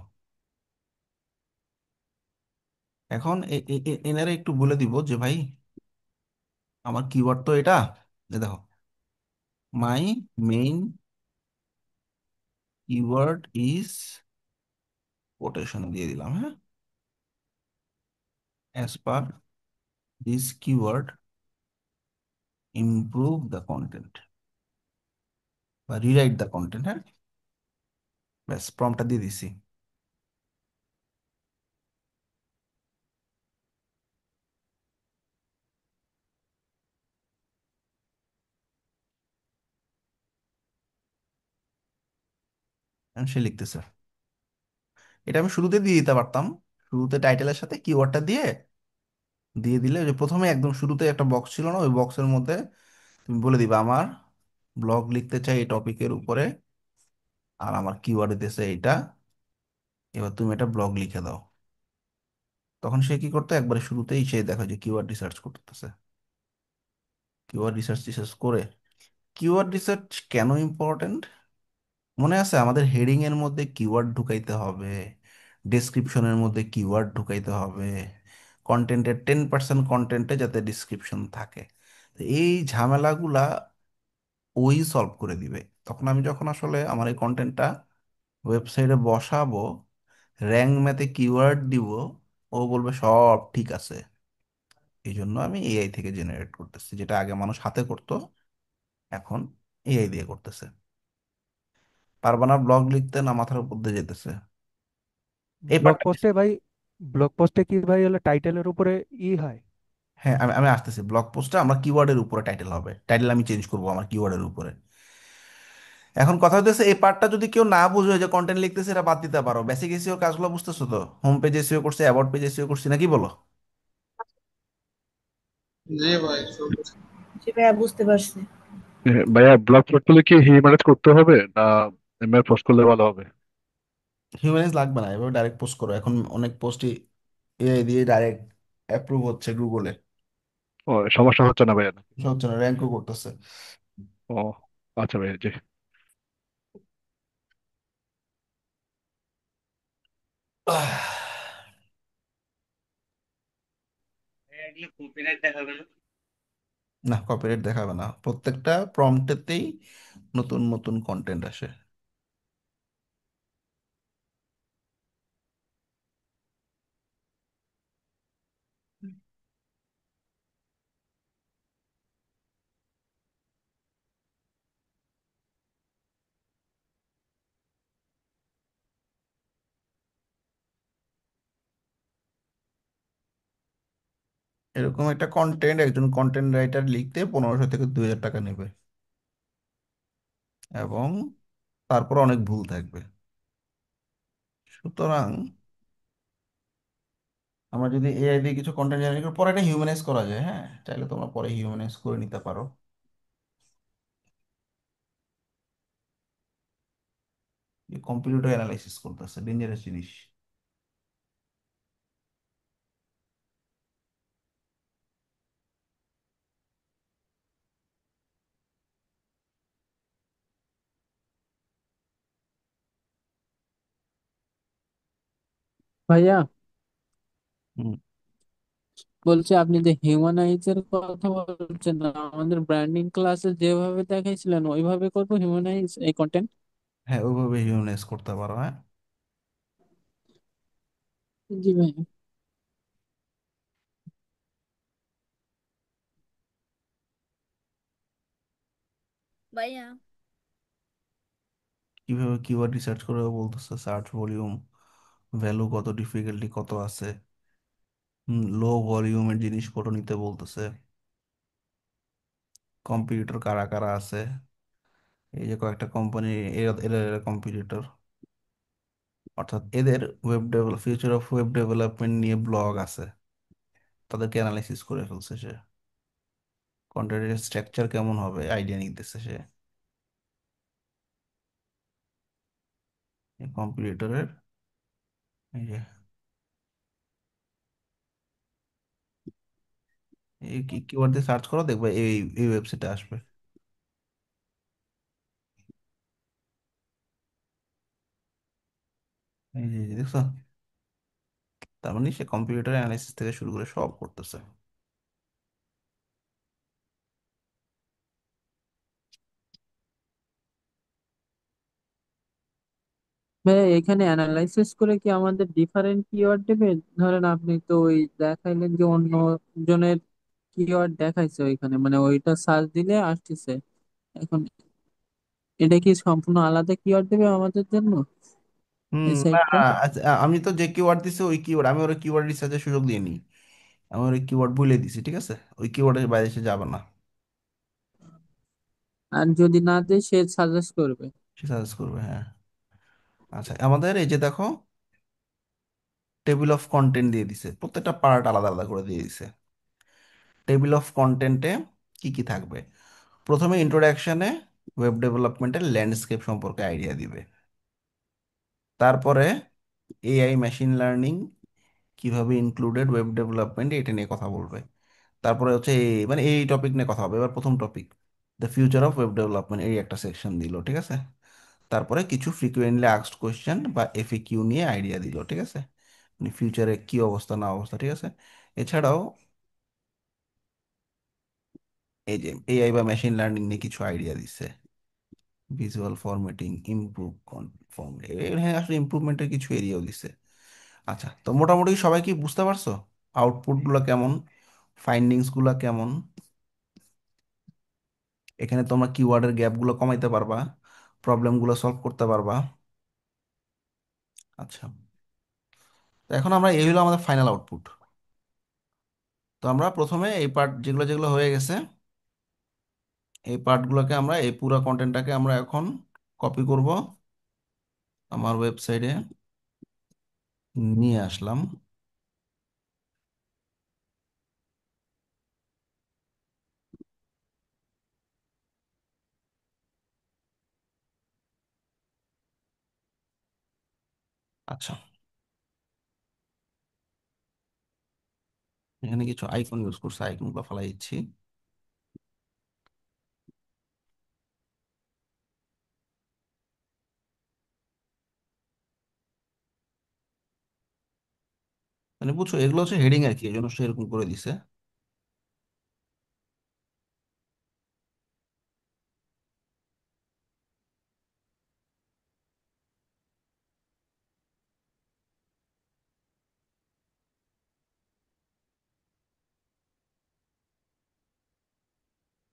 এখন এনারে একটু বলে দিব যে ভাই আমার কিওয়ার্ড তো এটা, দেখো মাই মেইন কিওয়ার্ড ইজ, কোটেশন দিয়ে দিলাম, হ্যাঁ, as per this keyword improve the content বা রিরাইট দ্য কন্টেন্ট, হ্যাঁ, ব্যাস প্রম্পটটা দিয়ে দিছি। এখন সে লিখতেছে, এটা আমি শুরুতে দিয়ে দিতে পারতাম, শুরুতে টাইটেলের সাথে কিওয়ার্ডটা দিয়ে দিয়ে দিলে, ওই যে প্রথমে একদম শুরুতে একটা বক্স ছিল না, ওই বক্সের মধ্যে তুমি বলে দিবা আমার ব্লগ লিখতে চাই এই টপিকের উপরে, আর আমার কিওয়ার্ড দিতেছে এইটা, এবার তুমি এটা ব্লগ লিখে দাও। তখন সে কি করতে, একবারে শুরুতেই সে দেখো যে কিওয়ার্ড রিসার্চ করতেছে, কিওয়ার্ড রিসার্চ রিসার্চ করে। কিওয়ার্ড রিসার্চ কেন ইম্পর্টেন্ট মনে আছে? আমাদের হেডিং এর মধ্যে কিওয়ার্ড ঢুকাইতে হবে, ডেসক্রিপশনের মধ্যে কিওয়ার্ড ঢুকাইতে হবে, কন্টেন্টের 10% কন্টেন্টে যাতে ডিসক্রিপশন থাকে। তো এই ঝামেলাগুলা ওই সলভ করে দিবে। তখন আমি যখন আসলে আমার এই কন্টেন্টটা ওয়েবসাইটে বসাবো, র্যাঙ্ক ম্যাথে কিওয়ার্ড দিব, ও বলবে সব ঠিক আছে। এই জন্য আমি এআই থেকে জেনারেট করতেছি, যেটা আগে মানুষ হাতে করতো, এখন এআই দিয়ে করতেছে। পারবা না ব্লগ লিখতে, না মাথার উপর দিয়ে যেতেছে এই ব্লগ পার্টটা। পোস্টে ভাই, ব্লগ পোস্টে কি ভাই হলো টাইটেলের উপরে হয়? হ্যাঁ, আমি আমি আসতেছি, ব্লগ পোস্টটা আমরা কিওয়ার্ডের উপরে টাইটেল হবে, টাইটেল আমি চেঞ্জ করবো আমার কিওয়ার্ডের উপরে। এখন কথা হচ্ছে এই পার্টটা যদি কেউ না বুঝে, যে কন্টেন্ট লিখতেছে, এটা বাদ দিতে পারো। বেসিক এসইও কাজগুলো বুঝতেছো তো? হোম পেজ এসইও করছে, অ্যাবাউট পেজ এসইও করছি, নাকি বলো? জি ভাই, শুরু। জি ভাইয়া, বুঝতে পারছি। ভাইয়া ব্লগ পোস্ট করলে কি হিউম্যানাইজ করতে হবে না এমএল পোস্ট করলে ভালো হবে? হিউম্যানাইজ লাগবে না, এভাবে ডাইরেক্ট পোস্ট করো। এখন অনেক পোস্টই এআই দিয়ে ডাইরেক্ট অ্যাপ্রুভ হচ্ছে গুগলে, ও, সমস্যা হচ্ছে না ভাইয়া? হচ্ছে না, র্যাঙ্কও করতেছে। ও, আচ্ছা ভাইয়া, জি। এগুলো কপিরাইট দেখাবে না? না, কপিরাইট দেখাবে না, প্রত্যেকটা প্রম্পটেতেই নতুন নতুন কন্টেন্ট আসে। এরকম একটা কন্টেন্ট একজন কন্টেন্ট রাইটার লিখতে 1500 থেকে 2000 টাকা নেবে, এবং তারপর অনেক ভুল থাকবে। সুতরাং আমরা যদি এআই দিয়ে কিছু কন্টেন্ট জেনারেট করি, পরে এটা হিউম্যানাইজ করা যায়, হ্যাঁ, চাইলে তোমরা পরে হিউম্যানাইজ করে নিতে পারো। কম্পিউটার অ্যানালাইসিস করতেছে, ডেঞ্জারাস জিনিস। ভাইয়া, হুম। বলছি আপনি যে হিউম্যানাইজের কথা বলছেন, আমাদের ব্র্যান্ডিং ক্লাসে যেভাবে দেখাইছিলেন ওইভাবে করবো হিউম্যানাইজ এই কন্টেন্ট? হ্যাঁ, ওইভাবে হিউম্যানাইজ করতে পারো, হ্যাঁ। জি ভাইয়া। ভাইয়া, কিভাবে কিওয়ার্ড রিসার্চ করে বলতেছে, সার্চ ভলিউম, ভ্যালু কত, ডিফিকাল্টি কত আছে, লো ভলিউমের জিনিসপত্র নিতে বলতেছে, কম্পিটিটর কারা কারা আছে, এই যে কয়েকটা কোম্পানি, এরা এরা কম্পিটিটর, অর্থাৎ এদের web develop, future of web development নিয়ে ব্লগ আছে, তাদেরকে অ্যানালাইসিস করে ফেলছে সে, কন্টেন্টের স্ট্রাকচার কেমন হবে আইডিয়া নিতেছে সে, এই কম্পিটিটরের, এই যে এই কিওয়ার্ড দিয়ে সার্চ করো, দেখবে এই এই ওয়েবসাইটে আসবে। এই যে দেখছো, তার মানে সে কম্পিউটার অ্যানালাইসিস থেকে শুরু করে সব করতেছে। ভাই এখানে অ্যানালাইসিস করে কি আমাদের ডিফারেন্ট কিওয়ার্ড দেবে? ধরেন আপনি তো ওই দেখাইলেন যে অন্য জনের কিওয়ার্ড দেখাইছে ওইখানে, মানে ওইটা সার্চ দিলে আসতেছে। এখন এটা কি সম্পূর্ণ আলাদা কিওয়ার্ড দেবে আমাদের জন্য এই না সাইটটা? না, আচ্ছা, আমি তো যে কিওয়ার্ড দিছি ওই কিওয়ার্ড, আমি ওর কিওয়ার্ড রিসার্চের সুযোগ দিয়ে নিই। আমি ওর কিওয়ার্ড বলে দিছি, ঠিক আছে? ওই কিওয়ার্ডের বাইরে সে যাবে না। আর যদি না দেয় সে সাজেস্ট করবে। সে সাজেস্ট করবে, হ্যাঁ। আচ্ছা, আমাদের এই যে দেখো, টেবিল অফ কন্টেন্ট দিয়ে দিছে, প্রত্যেকটা পার্ট আলাদা আলাদা করে দিয়ে দিছে। টেবিল অফ কন্টেন্টে কি কি থাকবে? প্রথমে ইন্ট্রোডাকশনে ওয়েব ডেভেলপমেন্টের ল্যান্ডস্কেপ সম্পর্কে আইডিয়া দিবে। তারপরে এআই মেশিন লার্নিং কিভাবে ইনক্লুডেড ওয়েব ডেভেলপমেন্ট, এটা নিয়ে কথা বলবে। তারপরে হচ্ছে মানে এই টপিক নিয়ে কথা হবে। এবার প্রথম topic, the future of web development, এই একটা সেকশন দিল, ঠিক আছে? তারপরে কিছু ফ্রিকুয়েন্টলি আস্কড কোয়েশ্চেন বা এফএকিউ নিয়ে আইডিয়া দিল, ঠিক আছে? মানে ফিউচারে কি অবস্থা না অবস্থা, ঠিক আছে? এছাড়াও এই যে এআই বা মেশিন লার্নিং নিয়ে কিছু আইডিয়া দিচ্ছে, ভিজুয়াল ফরম্যাটিং, ইমপ্রুভ ফর্ম, হ্যাঁ, আসলে ইমপ্রুভমেন্টের কিছু এরিয়াও দিচ্ছে। আচ্ছা, তো মোটামুটি সবাই কি বুঝতে পারছো আউটপুটগুলো কেমন, ফাইন্ডিংসগুলো কেমন? এখানে তোমরা কিওয়ার্ডের গ্যাপগুলো কমাইতে পারবা, প্রবলেমগুলো সলভ করতে পারবা। আচ্ছা, তো এখন আমরা, এই হলো আমাদের ফাইনাল আউটপুট। তো আমরা প্রথমে এই পার্ট যেগুলো যেগুলো হয়ে গেছে, এই পার্টগুলোকে আমরা, এই পুরো কন্টেন্টটাকে আমরা এখন কপি করব, আমার ওয়েবসাইটে নিয়ে আসলাম। আচ্ছা, এখানে কিছু আইকন ইউজ করছে, আইকনগুলো ফেলাই দিচ্ছি। মানে বুঝছো, এগুলো হচ্ছে হেডিং আর কি, এই জন্য সে এরকম করে দিছে।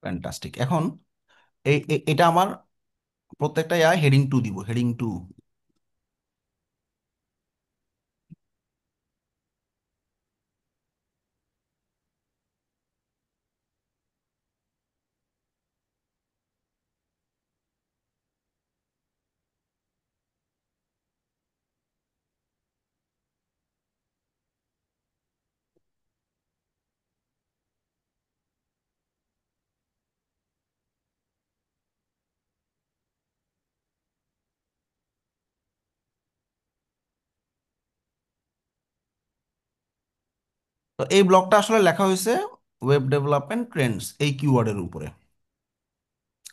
ফ্যান্টাস্টিক। এখন এটা আমার প্রত্যেকটা হেডিং টু দিব, হেডিং টু। তো এই ব্লগটা আসলে লেখা হয়েছে ওয়েব ডেভেলপমেন্ট ট্রেন্ডস এই কিওয়ার্ডের উপরে।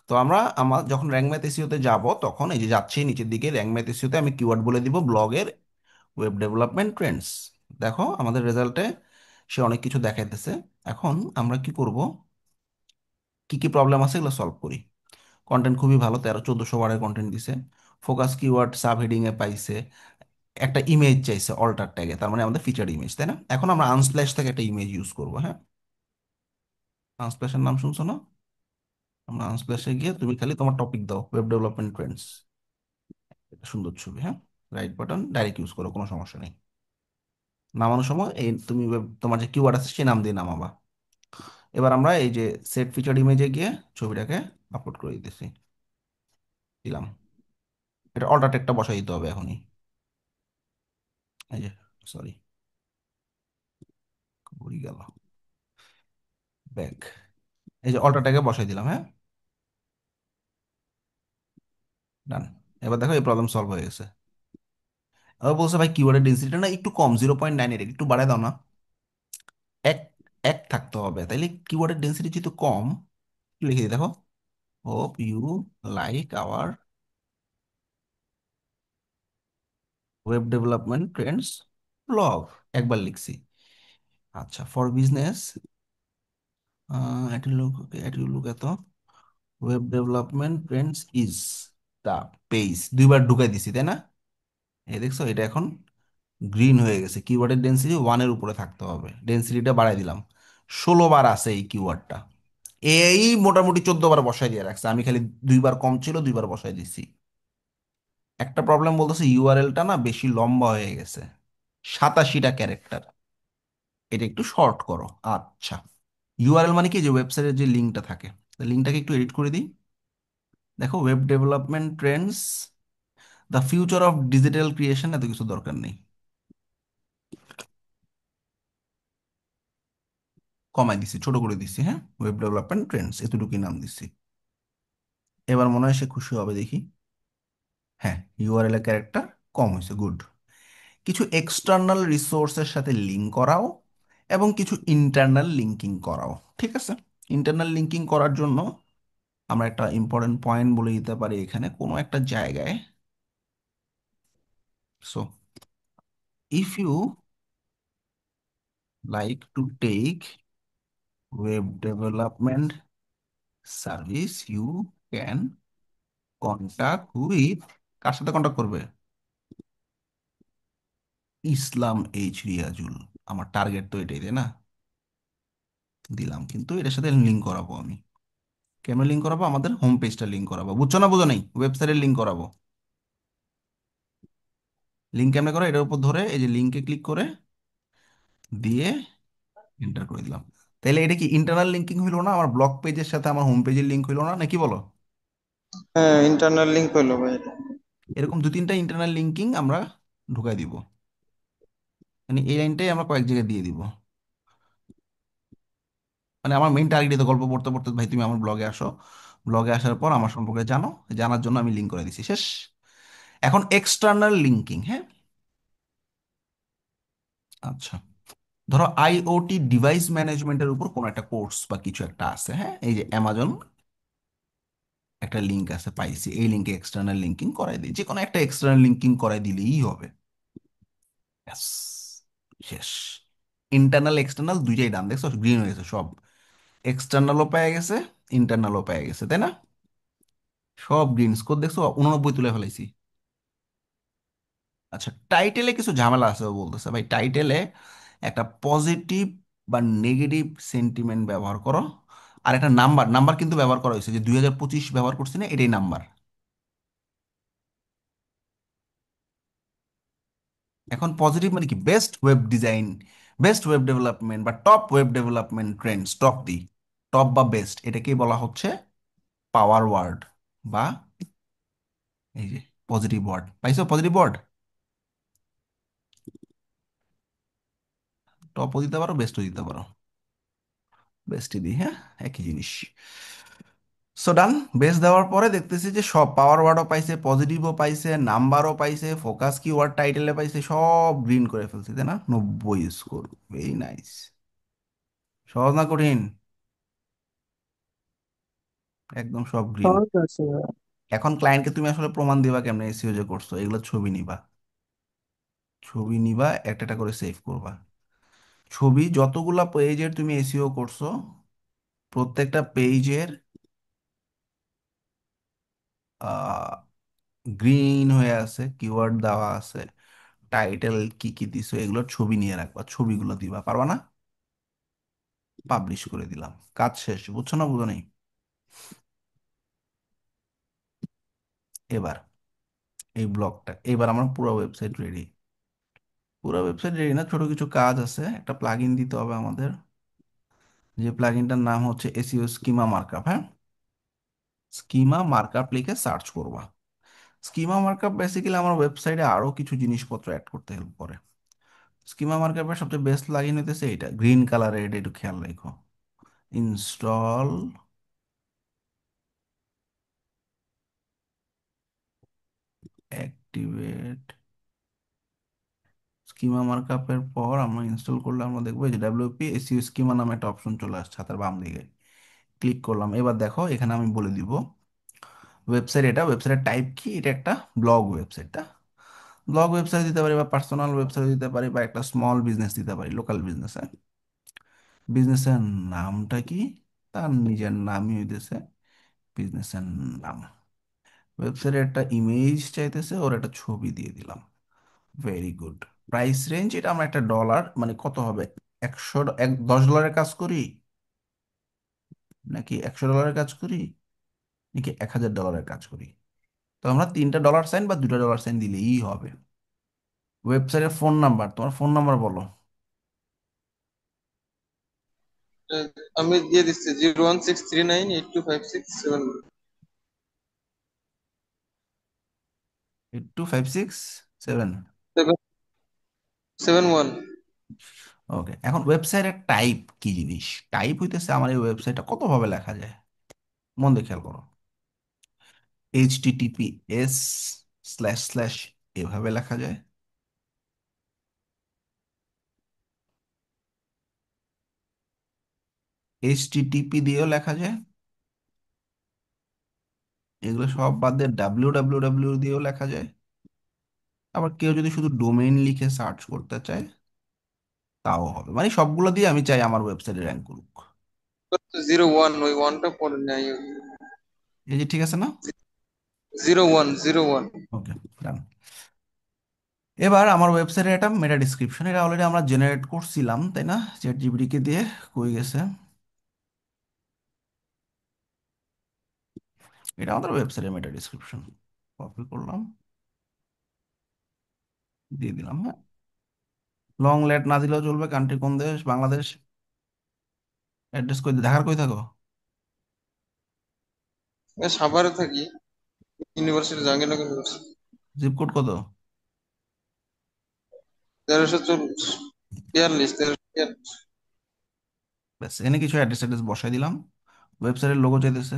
তো আমার যখন র্যাঙ্ক ম্যাথ এসইওতে যাব, তখন এই যে যাচ্ছি নিচের দিকে র্যাঙ্ক ম্যাথ এসইওতে আমি কিওয়ার্ড বলে দিব ব্লগের ওয়েব ডেভেলপমেন্ট ট্রেন্ডস। দেখো আমাদের রেজাল্টে সে অনেক কিছু দেখাইতেছে। এখন আমরা কি করব, কি কি প্রবলেম আছে এগুলো সলভ করি। কন্টেন্ট খুবই ভালো, 1300-1400 ওয়ার্ডের কন্টেন্ট দিছে। ফোকাস কিওয়ার্ড সাব হেডিং এ পাইছে। একটা ইমেজ চাইছে অল্টার ট্যাগে, তার মানে আমাদের ফিচার ইমেজ, তাই না? এখন আমরা আনস্প্ল্যাশ থেকে একটা ইমেজ ইউজ করবো, হ্যাঁ। আনস্প্ল্যাশের নাম শুনছো না? আমরা আনস্প্ল্যাশে গিয়ে তুমি খালি তোমার টপিক দাও, ওয়েব ডেভেলপমেন্ট ট্রেন্ডস, একটা সুন্দর ছবি, হ্যাঁ। রাইট বাটন ডাইরেক্ট ইউজ করো, কোনো সমস্যা নেই। নামানোর সময় এই তুমি তোমার যে কিওয়ার্ড আছে সেই নাম দিয়ে নামাবা। এবার আমরা এই যে সেট ফিচার ইমেজে গিয়ে ছবিটাকে আপলোড করে দিতেছি, দিলাম। এটা অল্টার টেকটা বসাই দিতে হবে এখনই। এই যে, সরি, ভুলে গেল, ব্যাক। এই যে অল্টার ট্যাগে বসাই দিলাম, হ্যাঁ। ডান। এবার দেখো এই প্রবলেম সলভ হয়ে গেছে। আবার বলছে ভাই কিওয়ার্ডের ডেন্সিটিটা না একটু কম, 0.98, একটু বাড়ায় দাও না। এক এক থাকতে হবে, তাইলে কিওয়ার্ডের ডেন্সিটি যেহেতু কম, লিখে দিই দেখো, hope you like our web development trends blog একবার লিখছি। আচ্ছা, ফর বিজনেস এটি লুক এত web development trends is the page, দুইবার ঢুকাই দিছি তাই না? এই দেখছো এটা এখন গ্রিন হয়ে গেছে। কিওয়ার্ডের ডেন্সিটি 1-এর উপরে থাকতে হবে, ডেন্সিটিটা বাড়াই দিলাম। 16 বার আছে এই কিওয়ার্ডটা, এই মোটামুটি 14 বার বসাই দিয়ে রাখছে, আমি খালি দুইবার কম ছিল, দুইবার বসাই দিছি। একটা প্রবলেম বলতেছে ইউআরএলটা না বেশি লম্বা হয়ে গেছে, 87টা ক্যারেক্টার, এটা একটু শর্ট করো। আচ্ছা, ইউআরএল মানে কি, যে ওয়েবসাইটের যে লিঙ্কটা থাকে, লিঙ্কটাকে একটু এডিট করে দিই। দেখো, web development Trends the future of digital creation, এত কিছু দরকার নেই, কমাই দিছি, ছোট করে দিছি। হ্যাঁ, ওয়েব ডেভেলপমেন্ট ট্রেন্ডস এতটুকুই নাম দিছি। এবার মনে হয় সে খুশি হবে, দেখি। হ্যাঁ, ইউআরএল এর ক্যারেক্টার কম হয়েছে, গুড। কিছু এক্সটার্নাল রিসোর্সের সাথে লিঙ্ক করাও এবং কিছু ইন্টারনাল লিঙ্কিং করাও। ঠিক আছে, ইন্টারনাল লিঙ্কিং করার জন্য আমরা একটা ইম্পর্টেন্ট পয়েন্ট বলে দিতে পারি এখানে কোনো একটা জায়গায়। So if you like to take web development service you can contact with, কার সাথে কন্টাক্ট করবে? ইসলাম এইচ রিয়াজুল। আমার টার্গেট তো এটাই, তাই না? দিলাম, কিন্তু এটার সাথে লিঙ্ক করাবো আমি। কেমন লিঙ্ক করাবো? আমাদের হোম পেজটা লিঙ্ক করাবো, বুঝছো না? বুঝো নেই, ওয়েবসাইটের লিঙ্ক করাবো। লিঙ্ক কেমনে করো? এটার উপর ধরে এই যে লিঙ্কে ক্লিক করে দিয়ে এন্টার করে দিলাম। তাহলে এটা কি ইন্টারনাল লিঙ্কিং হইলো না? আমার ব্লগ পেজের সাথে আমার হোম পেজের লিঙ্ক হইলো না, নাকি বলো? হ্যাঁ, ইন্টারনাল লিংক হলো ভাই এটা। এরকম 2-3টা ইন্টারনাল লিঙ্কিং আমরা ঢুকাই দিব, মানে এই লাইনটাই আমরা কয়েক জায়গায় দিয়ে দিব। মানে আমার মেইন টার্গেট তো গল্প পড়তে পড়তে ভাই তুমি আমার ব্লগে আসো, ব্লগে আসার পর আমার সম্পর্কে জানো, জানার জন্য আমি লিঙ্ক করে দিছি, শেষ। এখন এক্সটার্নাল লিঙ্কিং, হ্যাঁ। আচ্ছা, ধরো আইওটি ডিভাইস ম্যানেজমেন্টের উপর কোনো একটা কোর্স বা কিছু একটা আছে, হ্যাঁ, এই যে অ্যামাজন একটা লিঙ্ক আছে পাইছি, এই লিঙ্কে এক্সটার্নাল লিঙ্কিং করাই দিই, যে কোনো একটা এক্সটার্নাল লিঙ্কিং করাই দিলেই হবে। ব্যাস, শেষ। ইন্টারনাল এক্সটার্নাল দুইটাই ডান, দেখছো গ্রিন হয়ে গেছে সব, এক্সটার্নালও পেয়ে গেছে, ইন্টারনালও পেয়ে গেছে, তাই না? সব গ্রিন স্কোর দেখছো, 89 তুলে ফেলাইছি। আচ্ছা, টাইটেলে কিছু ঝামেলা আছে ও বলতেছে, ভাই টাইটেলে একটা পজিটিভ বা নেগেটিভ সেন্টিমেন্ট ব্যবহার করো, আর একটা নাম্বার, নাম্বার কিন্তু ব্যবহার করা হয়েছে, যে 2025 ব্যবহার করছি না, এটাই নাম্বার। এখন পজিটিভ মানে কি? Best web design, best web development বা top web development trends, top the, top বা বেস্ট, এটাকেই বলা হচ্ছে পাওয়ার ওয়ার্ড, বা এই যে পজিটিভ ওয়ার্ড। পাইছো পজিটিভ ওয়ার্ড? টপও দিতে পারো, বেস্টও দিতে পারো, বেস্টই দিই, হ্যাঁ, একই জিনিস। সো ডান। বেস দেওয়ার পরে দেখতেছি যে সব পাওয়ার ওয়ার্ডও পাইছে, পজিটিভও পাইছে, নাম্বারও পাইছে, ফোকাস কি ওয়ার্ড টাইটেলে পাইছে, সব গ্রিন করে ফেলছে, তাই না? 90 স্কোর, ভেরি নাইস। সহজ না কঠিন? একদম সব গ্রিন। সহজ আছে। এখন ক্লায়েন্টকে তুমি আসলে প্রমাণ দিবা কেমনে এসইও যে করছো, এগুলো ছবি নিবা, ছবি নিবা, একটা একটা করে সেভ করবা। ছবি যতগুলা পেজের তুমি এসইও করছো, প্রত্যেকটা পেজের গ্রিন হয়ে আছে, কিওয়ার্ড দেওয়া আছে, টাইটেল কি কি দিছো, এগুলোর ছবি নিয়ে রাখবা, ছবিগুলো দিবা, পারবা না? পাবলিশ করে দিলাম, কাজ শেষ, বুঝছো না? বুঝো নেই? এবার এই ব্লগটা, এবার আমার পুরো ওয়েবসাইট রেডি। পুরো ওয়েবসাইট রেডি না, ছোট কিছু কাজ আছে, একটা প্লাগইন দিতে হবে আমাদের, যে প্লাগইনটার নাম হচ্ছে এসইও স্কিমা মার্কআপ। হ্যাঁ, স্কিমা মার্কআপ লিখে সার্চ করবা। স্কিমা মার্কআপ বেসিক্যালি আমার ওয়েবসাইটে আরো কিছু জিনিসপত্র অ্যাড করতে হেল্প করে। স্কিমা মার্কআপের সবচেয়ে বেস্ট প্লাগইন হইতেছে এটা, গ্রিন কালারের, এটা একটু খেয়াল রাখো। ইনস্টল, অ্যাক্টিভেট স্কিমা মার্কআপের পর আমরা ইনস্টল করলে আমরা দেখবো এই যে ডাব্লিউপি এসইও স্কিমা নামে একটা অপশন চলে আসছে হাতের বাম দিকে, ক্লিক করলাম। এবার দেখো এখানে আমি বলে দিব ওয়েবসাইট, এটা ওয়েবসাইটের টাইপ কি, এটা একটা ব্লগ ওয়েবসাইট। ব্লগ ওয়েবসাইট দিতে পারি বা পার্সোনাল ওয়েবসাইট দিতে পারি বা একটা স্মল বিজনেস দিতে পারি, লোকাল বিজনেস। বিজনেসের নামটা কি? তার নিজের নামই হইতেছে বিজনেসের নাম। ওয়েবসাইটে একটা ইমেজ চাইতেছে, ওর একটা ছবি দিয়ে দিলাম। Very good. প্রাইস রেঞ্জ, এটা আমরা একটা ডলার মানে কত হবে, 10 ডলারের কাজ করি, নাকি 100 ডলারের কাজ করি, নাকি 1000 ডলারের কাজ করি? তো আমরা 3টা ডলার সাইন বা 2টা ডলার সাইন দিলেই হবে। ওয়েবসাইটের ফোন নাম্বার, তোমার ফোন নাম্বার বলো। আহ, আমি দিয়ে দিচ্ছি 01639825671। 8256 7। 71। ওকে, এখন ওয়েবসাইটের টাইপ কি জিনিস? টাইপ হইতেছে আমার এই ওয়েবসাইটটা কতভাবে লেখা যায়, মন দিয়ে খেয়াল করো। HTTPS// এভাবে লেখা যায়, HTTP দিয়েও লেখা যায়, এগুলো সব বাদ দিয়ে WWW দিয়েও লেখা যায়। আবার কেউ যদি শুধু ডোমেইন লিখে সার্চ করতে চায় তাও হবে, মানে সবগুলো দিয়ে আমি চাই আমার ওয়েবসাইটে র্যাঙ্ক করুক। 01, ওই ওয়ানটা পরে নাই। এই যে ঠিক আছে না? 01, 01। ওকে, ডান। এবার আমার ওয়েবসাইটের একটা মেটা ডিসক্রিপশন, এটা অলরেডি আমরা জেনারেট করছিলাম তাই না, চ্যাট জিপিটি দিয়ে। কই গেছে? এটা আমাদের ওয়েবসাইটের মেটা ডিসক্রিপশন। কপি করলাম, দিয়ে দিলাম। হ্যাঁ, লং লেট না দিলেও চলবে। কান্ট্রি কোন দেশ? বাংলাদেশ। অ্যাড্রেস কই, ঢাকার কই থাকো? সাভারে থাকি, university, Jahangirnagar university. Zip code কত? 1340, 43, 1343। ব্যাস, এনে কিছু অ্যাড্রেস অ্যাড্রেস বসাই দিলাম। ওয়েবসাইটের লোগো চাইতেছে,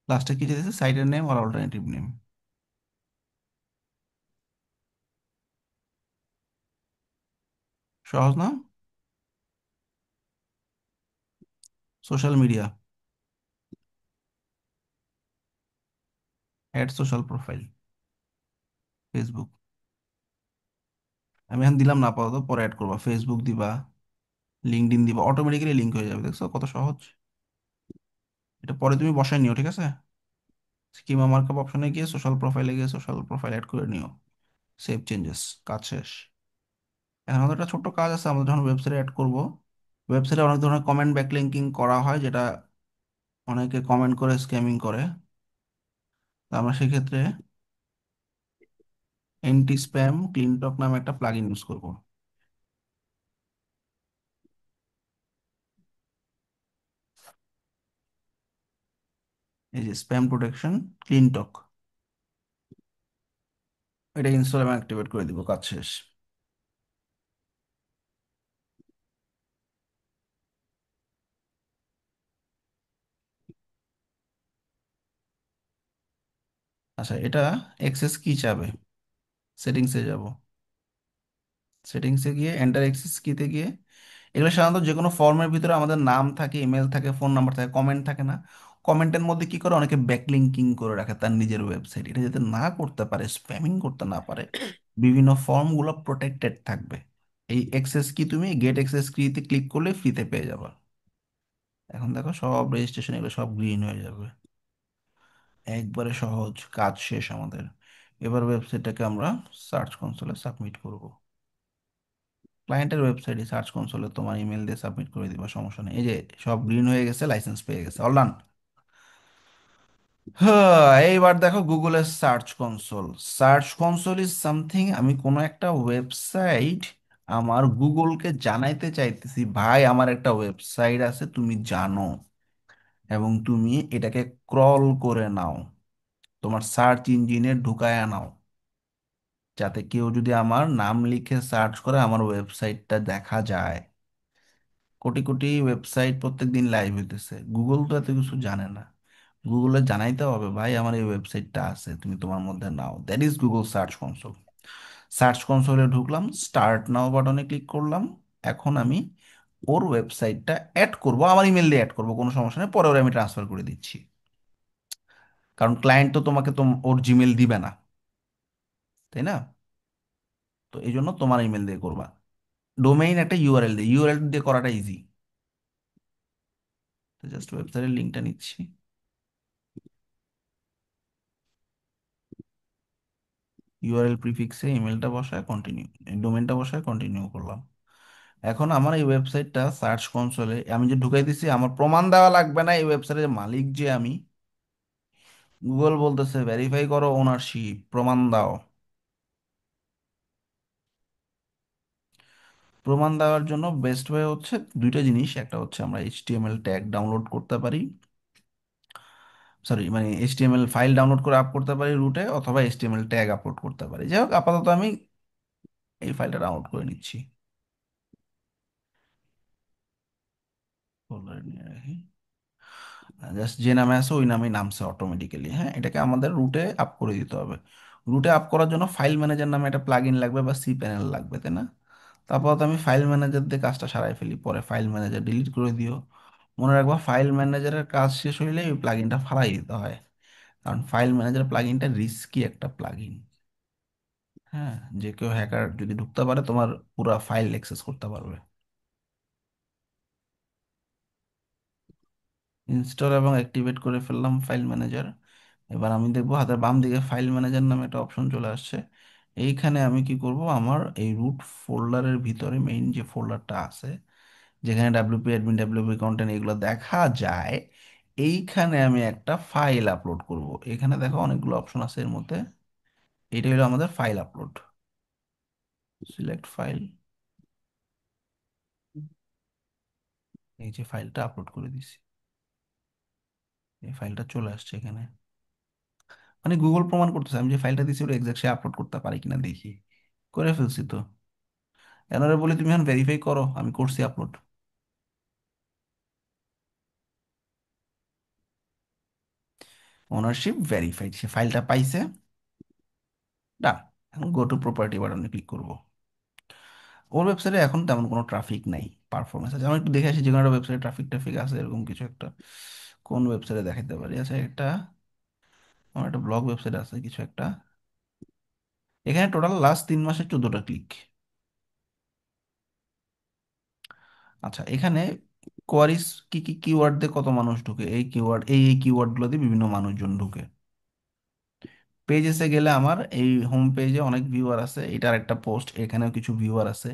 লাস্টে কি চাইতেছে, সাইটের নেম আর অল্টারনেটিভ নেম। সহজ না? Social media, add social profile, Facebook. আমি এখন দিলাম না আপাতত, পরে অ্যাড করবা। ফেসবুক দিবা, লিঙ্কডইন দিবা, অটোমেটিক্যালি লিঙ্ক হয়ে যাবে। দেখছো কত সহজ? এটা পরে তুমি বসাই নিও, ঠিক আছে? স্কিমা মার্কআপ অপশনে গিয়ে সোশ্যাল প্রোফাইলে গিয়ে সোশ্যাল প্রোফাইল অ্যাড করে নিও। সেভ চেঞ্জেস, কাজ শেষ। এখন আমাদের একটা ছোট্ট কাজ আছে, আমরা যখন ওয়েবসাইটে অ্যাড করব, ওয়েবসাইটে অনেক ধরনের কমেন্ট ব্যাকলিঙ্কিং করা হয়, যেটা অনেকে কমেন্ট করে স্ক্যামিং করে। তো আমরা সেক্ষেত্রে এন্টি স্প্যাম ক্লিনটক নামে একটা প্লাগইন ইউজ করব। এই যে স্প্যাম প্রোটেকশন ক্লিনটক, এটা ইনস্টল এবং অ্যাক্টিভেট করে দিব, কাজ শেষ। আচ্ছা, এটা অ্যাক্সেস কি চাবে? সেটিংসে যাব, সেটিংসে গিয়ে এন্টার অ্যাক্সেস কিতে গিয়ে, এগুলো সাধারণত যে কোনো ফর্মের ভিতরে আমাদের নাম থাকে, ইমেল থাকে, ফোন নাম্বার থাকে, কমেন্ট থাকে না? কমেন্টের মধ্যে কি করে অনেকে ব্যাকলিঙ্কিং করে রাখে তার নিজের ওয়েবসাইট, এটা যাতে না করতে পারে, স্প্যামিং করতে না পারে, বিভিন্ন ফর্মগুলো প্রোটেক্টেড থাকবে। এই অ্যাক্সেস কি তুমি গেট অ্যাক্সেস কিতে ক্লিক করলে ফ্রিতে পেয়ে যাবে। এখন দেখো সব রেজিস্ট্রেশন এগুলো সব গ্রিন হয়ে যাবে, একবারে সহজ, কাজ শেষ আমাদের। এবার ওয়েবসাইটটাকে আমরা সার্চ কনসোলে সাবমিট করব। ক্লায়েন্টের ওয়েবসাইটে সার্চ কনসোলে তোমার ইমেল দিয়ে সাবমিট করে দিবা, সমস্যা নেই। এই যে সব গ্রিন হয়ে গেছে, লাইসেন্স পেয়ে গেছে, অল ডান। হ্যাঁ, এইবার দেখো গুগলের search console. Search console is something, আমি কোনো একটা ওয়েবসাইট আমার গুগলকে জানাইতে চাইতেছি, ভাই আমার একটা ওয়েবসাইট আছে তুমি জানো, এবং তুমি এটাকে ক্রল করে নাও, তোমার সার্চ ইঞ্জিনে ঢুকায়া নাও, যাতে কেউ যদি আমার নাম লিখে সার্চ করে আমার ওয়েবসাইটটা দেখা যায়। কোটি কোটি ওয়েবসাইট প্রত্যেকদিন লাইভ হইতেছে, গুগল তো এত কিছু জানে না। গুগলে জানাইতে হবে, ভাই আমার এই ওয়েবসাইটটা আছে, তুমি তোমার মধ্যে নাও। That is Google search console. Search কনসোলে ঢুকলাম, স্টার্ট নাও বাটনে ক্লিক করলাম। এখন আমি ওর ওয়েবসাইটটা অ্যাড করব, আমার ইমেল দিয়ে অ্যাড করব, কোনো সমস্যা নেই, পরে ওরে আমি ট্রান্সফার করে দিচ্ছি। কারণ ক্লায়েন্ট তো তোমাকে ওর জিমেল দিবে না, তাই না? তো এই জন্য তোমার ইমেল দিয়ে করবা। ডোমেইন একটা ইউআরএল দিয়ে, ইউআরএল দিয়ে করাটা ইজি। জাস্ট ওয়েবসাইটের লিঙ্কটা নিচ্ছি। ইউআরএল প্রিফিক্সে ইমেলটা বসায় কন্টিনিউ, ডোমেনটা বসায় কন্টিনিউ করলাম। এখন আমার এই ওয়েবসাইটটা সার্চ কনসোলে আমি যে ঢুকাই দিছি, আমার প্রমাণ দেওয়া লাগবে না এই ওয়েবসাইটের মালিক যে আমি। গুগল বলতেছে ভেরিফাই করো ওনারশিপ, প্রমাণ দাও। প্রমাণ দেওয়ার জন্য বেস্ট ওয়ে হচ্ছে দুইটা জিনিস, একটা হচ্ছে আমরা এইচটিএমএল ট্যাগ ডাউনলোড করতে পারি, সরি মানে এইচটিএমএল ফাইল ডাউনলোড করে আপ করতে পারি রুটে, অথবা এইচটিএমএল ট্যাগ আপলোড করতে পারি। যাই হোক, আপাতত আমি এই ফাইলটা ডাউনলোড করে নিচ্ছি, ফোল্ডারে নিয়ে রাখি। জাস্ট যে নামে আছে ওই নামেই নামছে অটোমেটিক্যালি। হ্যাঁ, এটাকে আমাদের রুটে আপ করে দিতে হবে। রুটে আপ করার জন্য ফাইল ম্যানেজার নামে একটা প্লাগ ইন লাগবে বা সি প্যানেল লাগবে, তাই না? তারপর তো আমি ফাইল ম্যানেজার দিয়ে কাজটা সারাই ফেলি, পরে ফাইল ম্যানেজার ডিলিট করে দিও। মনে রাখবা ফাইল ম্যানেজারের কাজ শেষ হইলে ওই প্লাগ ইনটা ফালাই দিতে হয়, কারণ ফাইল ম্যানেজার প্লাগ ইনটা রিস্কি একটা প্লাগ ইন। হ্যাঁ, যে কেউ হ্যাকার যদি ঢুকতে পারে তোমার পুরো ফাইল অ্যাক্সেস করতে পারবে। ইনস্টল এবং অ্যাক্টিভেট করে ফেললাম ফাইল ম্যানেজার। এবার আমি দেখবো হাতের বাম দিকে ফাইল ম্যানেজার নামে একটা অপশন চলে আসছে। এইখানে আমি কি করব, আমার এই রুট ফোল্ডারের ভিতরে মেইন যে ফোল্ডারটা আছে, যেখানে ডাব্লিউপি অ্যাডমিন, ডাব্লিউপি কন্টেন্ট এগুলো দেখা যায়, এইখানে আমি একটা ফাইল আপলোড করব। এখানে দেখো অনেকগুলো অপশন আছে এর মধ্যে, এটা হলো আমাদের ফাইল আপলোড। সিলেক্ট ফাইল, এই যে ফাইলটা আপলোড করে দিছি, এই ফাইলটা চলে আসছে এখানে। মানে গুগল প্রমাণ করতেছে আমি যে ফাইলটা দিছি ওটা এক্সাক্ট সে আপলোড করতে পারি কিনা দেখি। করে ফেলছি তো। এনারা বলে তুমি এখন ভেরিফাই করো, আমি করছি আপলোড। ওনারশিপ ভেরিফাইড, সে ফাইলটা পাইছে। ডান। এখন গো টু প্রপার্টি বাটনে ক্লিক করব। ওর ওয়েবসাইটে এখন তেমন কোনো ট্রাফিক নাই, পারফরমেন্স আছে। আমি একটু দেখে আসি যে কোনো একটা ওয়েবসাইটে ট্রাফিক ট্রাফিক আছে এরকম কিছু একটা, কোন ওয়েবসাইটে দেখাতে পারি। আচ্ছা, একটা আমার একটা ব্লগ ওয়েবসাইট আছে কিছু একটা, এখানে টোটাল লাস্ট 3 মাসে 14টা ক্লিক। আচ্ছা, এখানে কোয়ারিস কি কি কিওয়ার্ড দিয়ে কত মানুষ ঢুকে, এই কিওয়ার্ড এই কিওয়ার্ড গুলো দিয়ে বিভিন্ন মানুষজন ঢুকে। পেজেসে গেলে আমার এই হোম পেজে অনেক ভিউয়ার আছে, এটার একটা পোস্ট, এখানেও কিছু ভিউয়ার আছে,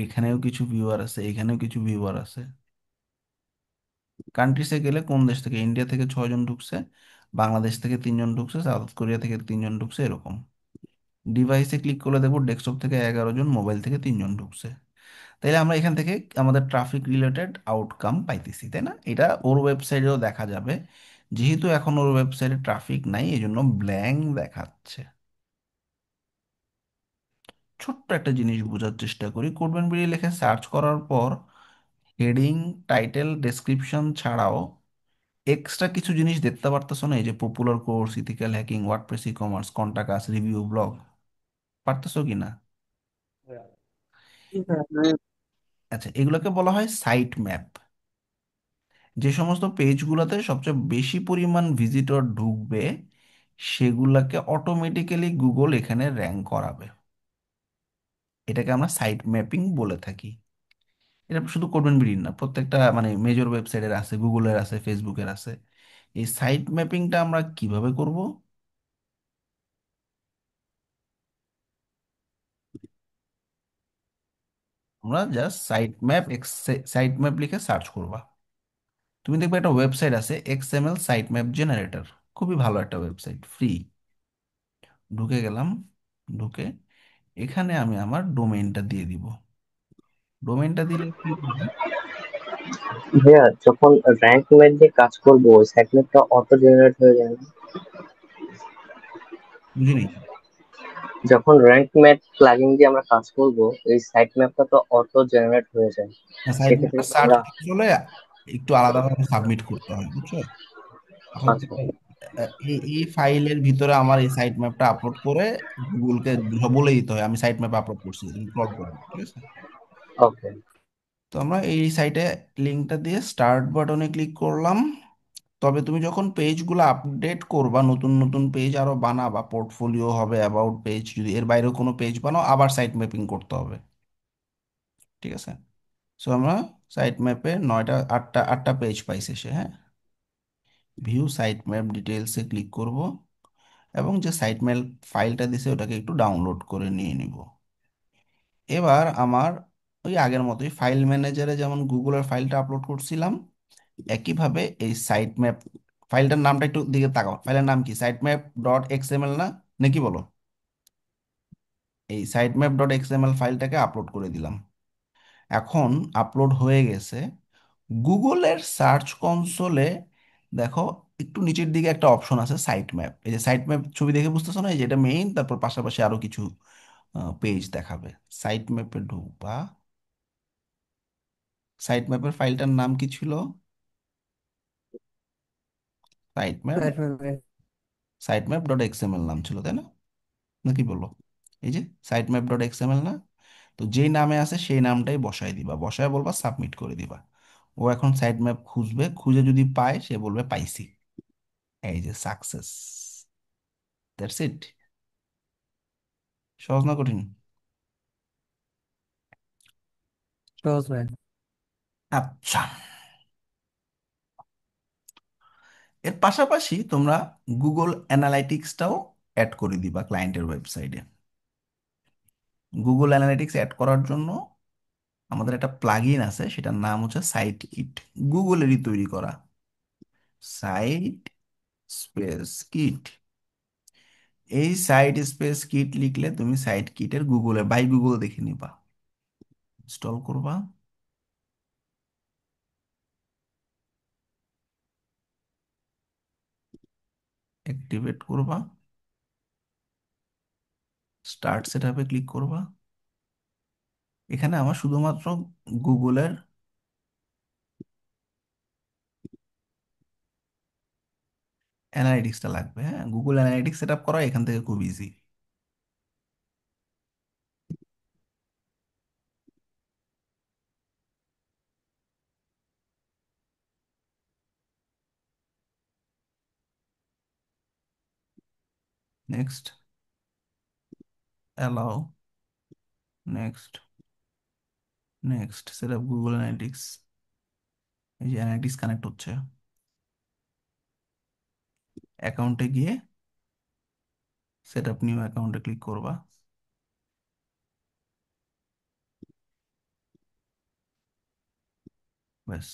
এখানেও কিছু ভিউয়ার আছে, এখানেও কিছু ভিউয়ার আছে। কান্ট্রিসে গেলে কোন দেশ থেকে, ইন্ডিয়া থেকে 6 জন ঢুকছে, বাংলাদেশ থেকে 3 জন ঢুকছে, সাউথ কোরিয়া থেকে 3 জন ঢুকছে, এরকম। ডিভাইসে ক্লিক করলে দেখবো ডেস্কটপ থেকে 11 জন, মোবাইল থেকে 3 জন ঢুকছে। তাইলে আমরা এখান থেকে আমাদের ট্রাফিক রিলেটেড আউটকাম পাইতেছি, তাই না? এটা ওর ওয়েবসাইটেও দেখা যাবে। যেহেতু এখন ওর ওয়েবসাইটে ট্রাফিক নাই, এই জন্য ব্ল্যাঙ্ক দেখাচ্ছে। ছোট্ট একটা জিনিস বোঝার চেষ্টা করি, কোডম্যান বিডি লিখে সার্চ করার পর হেডিং, টাইটেল, ডেসক্রিপশন ছাড়াও এক্সট্রা কিছু জিনিস দেখতে পারতেছো না? এই যে popular course, ethical hacking, WordPress, e commerce, contact, review, blog, পারতেছো কি না? হুম। আচ্ছা, এগুলোকে বলা হয় সাইট ম্যাপ। যে সমস্ত পেজগুলোতে সবচেয়ে বেশি পরিমাণ ভিজিটর ঢুকবে সেগুলোকে অটোমেটিক্যালি গুগল এখানে র্যাঙ্ক করাবে। এটাকে আমরা সাইট ম্যাপিং বলে থাকি। এটা শুধু কোডম্যান বিডির না, প্রত্যেকটা মানে মেজর ওয়েবসাইটের আছে, গুগলের আছে, ফেসবুকের আছে। এই সাইট ম্যাপিংটা আমরা কিভাবে করব? আমরা জাস্ট সাইট ম্যাপ লিখে সার্চ করবা। তুমি দেখবে একটা ওয়েবসাইট আছে এক্সএমএল সাইট ম্যাপ জেনারেটর, খুবই ভালো একটা ওয়েবসাইট, ফ্রি। ঢুকে গেলাম, ঢুকে এখানে আমি আমার ডোমেইনটা দিয়ে দিব। ডোমেইনটা দিলে কি হবে? ভাইয়া যখন র্যাঙ্ক ম্যাথ দিয়ে কাজ করবো ওই সাইট ম্যাপটা অটো জেনারেট হয়ে যায় না? বুঝিনি। যখন র্যাঙ্ক ম্যাথ প্লাগইন দিয়ে আমরা কাজ করব এই সাইট ম্যাপটা তো অটো জেনারেট হয়ে যায়, সাইট সেক্ষেত্রে ম্যাপটা কি সার্চ আমরা? করতে হলে একটু আলাদাভাবে সাবমিট করতে হয়, বুঝছো? হচ্ছে আচ্ছা, এই ফাইলের ভিতরে আমার এই সাইট ম্যাপটা আপলোড করে গুগলকে বলে দিতে হয় আমি সাইট ম্যাপ আপলোড করছি, ক্রল করবো, ঠিক আছে? ওকে। তো আমরা এই সাইটে লিঙ্কটা দিয়ে স্টার্ট বাটনে ক্লিক করলাম। তবে তুমি যখন পেজগুলো আপডেট করবা, নতুন নতুন পেজ আরো বানাবা, পোর্টফোলিও হবে, অ্যাবাউট পেজ, যদি এর বাইরেও কোনো পেজ বানাও আবার সাইট ম্যাপিং করতে হবে। ঠিক আছে, সো আমরা সাইট ম্যাপে 8টা পেজ পাইছে সে, হ্যাঁ। ভিউ সাইট ম্যাপ ডিটেলসে ক্লিক করব এবং যে সাইট ম্যাপ ফাইলটা দিছে ওটাকে একটু ডাউনলোড করে নিয়ে নিব। এবার আমার ওই আগের মতোই ফাইল ম্যানেজারে যেমন গুগলের ফাইলটা আপলোড করছিলাম, একইভাবে এই সাইট ম্যাপ ফাইলটার নামটা একটু দিকে তাকাও। ফাইলের নাম কি? সাইট ম্যাপ ডট এক্সএমএল না, নাকি বলো? এই সাইট ম্যাপ ডট এক্সএমএল ফাইলটাকে আপলোড করে দিলাম। এখন আপলোড হয়ে গেছে। গুগলের সার্চ কনসোলে দেখো একটু নিচের দিকে একটা অপশন আছে সাইট ম্যাপ। এই যে সাইট ম্যাপ ছবি দেখে বুঝতেছো না, এই যে এটা মেইন, তারপর পাশাপাশি আরো কিছু পেজ দেখাবে। সাইট ম্যাপে ঢুকবা। সাইট ম্যাপের ফাইলটার নাম কি ছিল? Site map, site map dot XML নাম ছিল, তাই না? নাকি বলো? এই যে সাইট ম্যাপ ডট এক্সএমএল না? তো যেই নামে আছে সেই নামটাই বসাই দিবা, বসায় বলবা সাবমিট করে দিবা। ও এখন সাইট ম্যাপ খুঁজবে, খুঁজে যদি পায় সে বলবে পাইছি। এই যে সাকসেস। That's it. সহজ না কঠিন? সহজ ভাই। আচ্ছা, এর পাশাপাশি তোমরা গুগল অ্যানালাইটিক্সটাও অ্যাড করে দিবা ক্লায়েন্টের ওয়েবসাইটে। গুগল অ্যানালাইটিক্স অ্যাড করার জন্য আমাদের একটা প্লাগইন আছে, সেটার নাম হচ্ছে সাইট কিট, গুগলেরই তৈরি করা। Site space kit. এই সাইট স্পেস কিট লিখলে তুমি সাইট কিটের গুগলে বাই গুগল দেখে নিবা। ইনস্টল করবা, অ্যাক্টিভেট করবা, স্টার্ট সেটআপে ক্লিক করবা। এখানে আমার শুধুমাত্র গুগলের অ্যানালিটিক্সটা লাগবে, হ্যাঁ। গুগল অ্যানালিটিক্স সেট আপ করা এখান থেকে খুব easy. Next, allow, next, next set up Google analytics. এই যে অ্যানালিটিক্স কানেক্ট হচ্ছে, অ্যাকাউন্টে গিয়ে সেট আপ নিউ অ্যাকাউন্টে ক্লিক করবা। ব্যাস,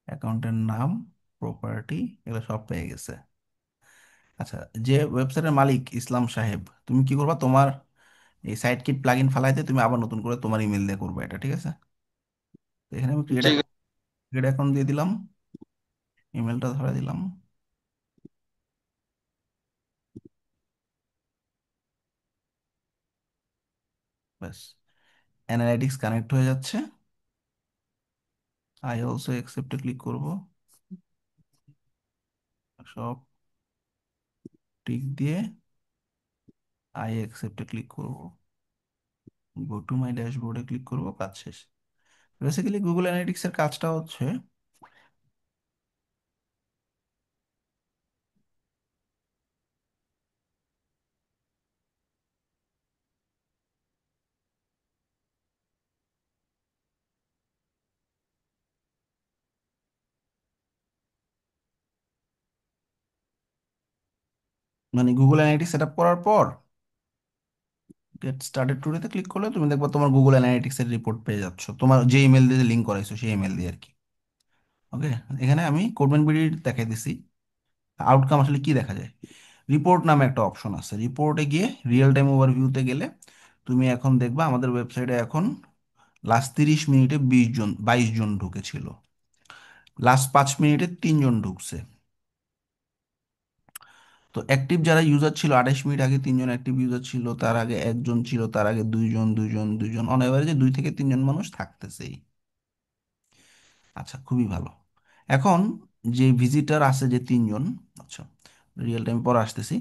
অ্যাকাউন্টের নাম, প্রপার্টি, এগুলো সব পেয়ে গেছে। আচ্ছা, যে ওয়েবসাইটের মালিক ইসলাম সাহেব, তুমি কি করবা? তোমার এই সাইট কিট প্লাগইন ফালাইতে তুমি আবার নতুন করে তোমার ইমেল দিয়ে করবে এটা, ঠিক আছে? তো এখানে আমি ক্রিয়েট ঠিক আছে। ক্রিয়েট অ্যাকাউন্ট দিয়ে দিলাম, ইমেলটা ধরে দিলাম। ব্যাস, অ্যানালাইটিক্স কানেক্ট হয়ে যাচ্ছে। আই অলসো অ্যাকসেপ্টে ক্লিক করব, সব টিক দিয়ে আই অ্যাকসেপ্টে ক্লিক করব, গো টু মাই ড্যাশবোর্ডে ক্লিক করব, কাজ শেষ। বেসিক্যালি গুগল অ্যানালিটিক্স এর কাজটা হচ্ছে মানে গুগল অ্যানালিটিক্স সেট আপ করার পর গেট স্টার্টেড টুডেতে ক্লিক করলে তুমি দেখবে তোমার গুগল অ্যানালিটিক্স এর রিপোর্ট পেয়ে যাচ্ছ, তোমার যে ইমেল দিয়ে লিঙ্ক করাইছো সেই ইমেল দিয়ে আর কি। ওকে, এখানে আমি কোডম্যান বিডি দেখাই দিছি। আউটকাম আসলে কি দেখা যায়? রিপোর্ট নামে একটা অপশন আছে, রিপোর্টে গিয়ে রিয়েল টাইম ওভারভিউতে গেলে তুমি এখন দেখবা আমাদের ওয়েবসাইটে এখন লাস্ট 30 মিনিটে 20 জন 22 জন ঢুকেছিল, লাস্ট 5 মিনিটে 3 জন ঢুকছে। তো অ্যাক্টিভ যারা ইউজার ছিল, 28 মিনিট আগে 3 জন অ্যাক্টিভ ইউজার ছিল, তার আগে 1 জন ছিল, তার আগে 2 জন, 2 জন, 2 জন, অন এভারেজে 2 থেকে 3 জন মানুষ থাকতেছেই। আচ্ছা, খুবই ভালো। এখন যে ভিজিটার আছে যে 3 জন, আচ্ছা রিয়েল টাইম পর আসতেছি।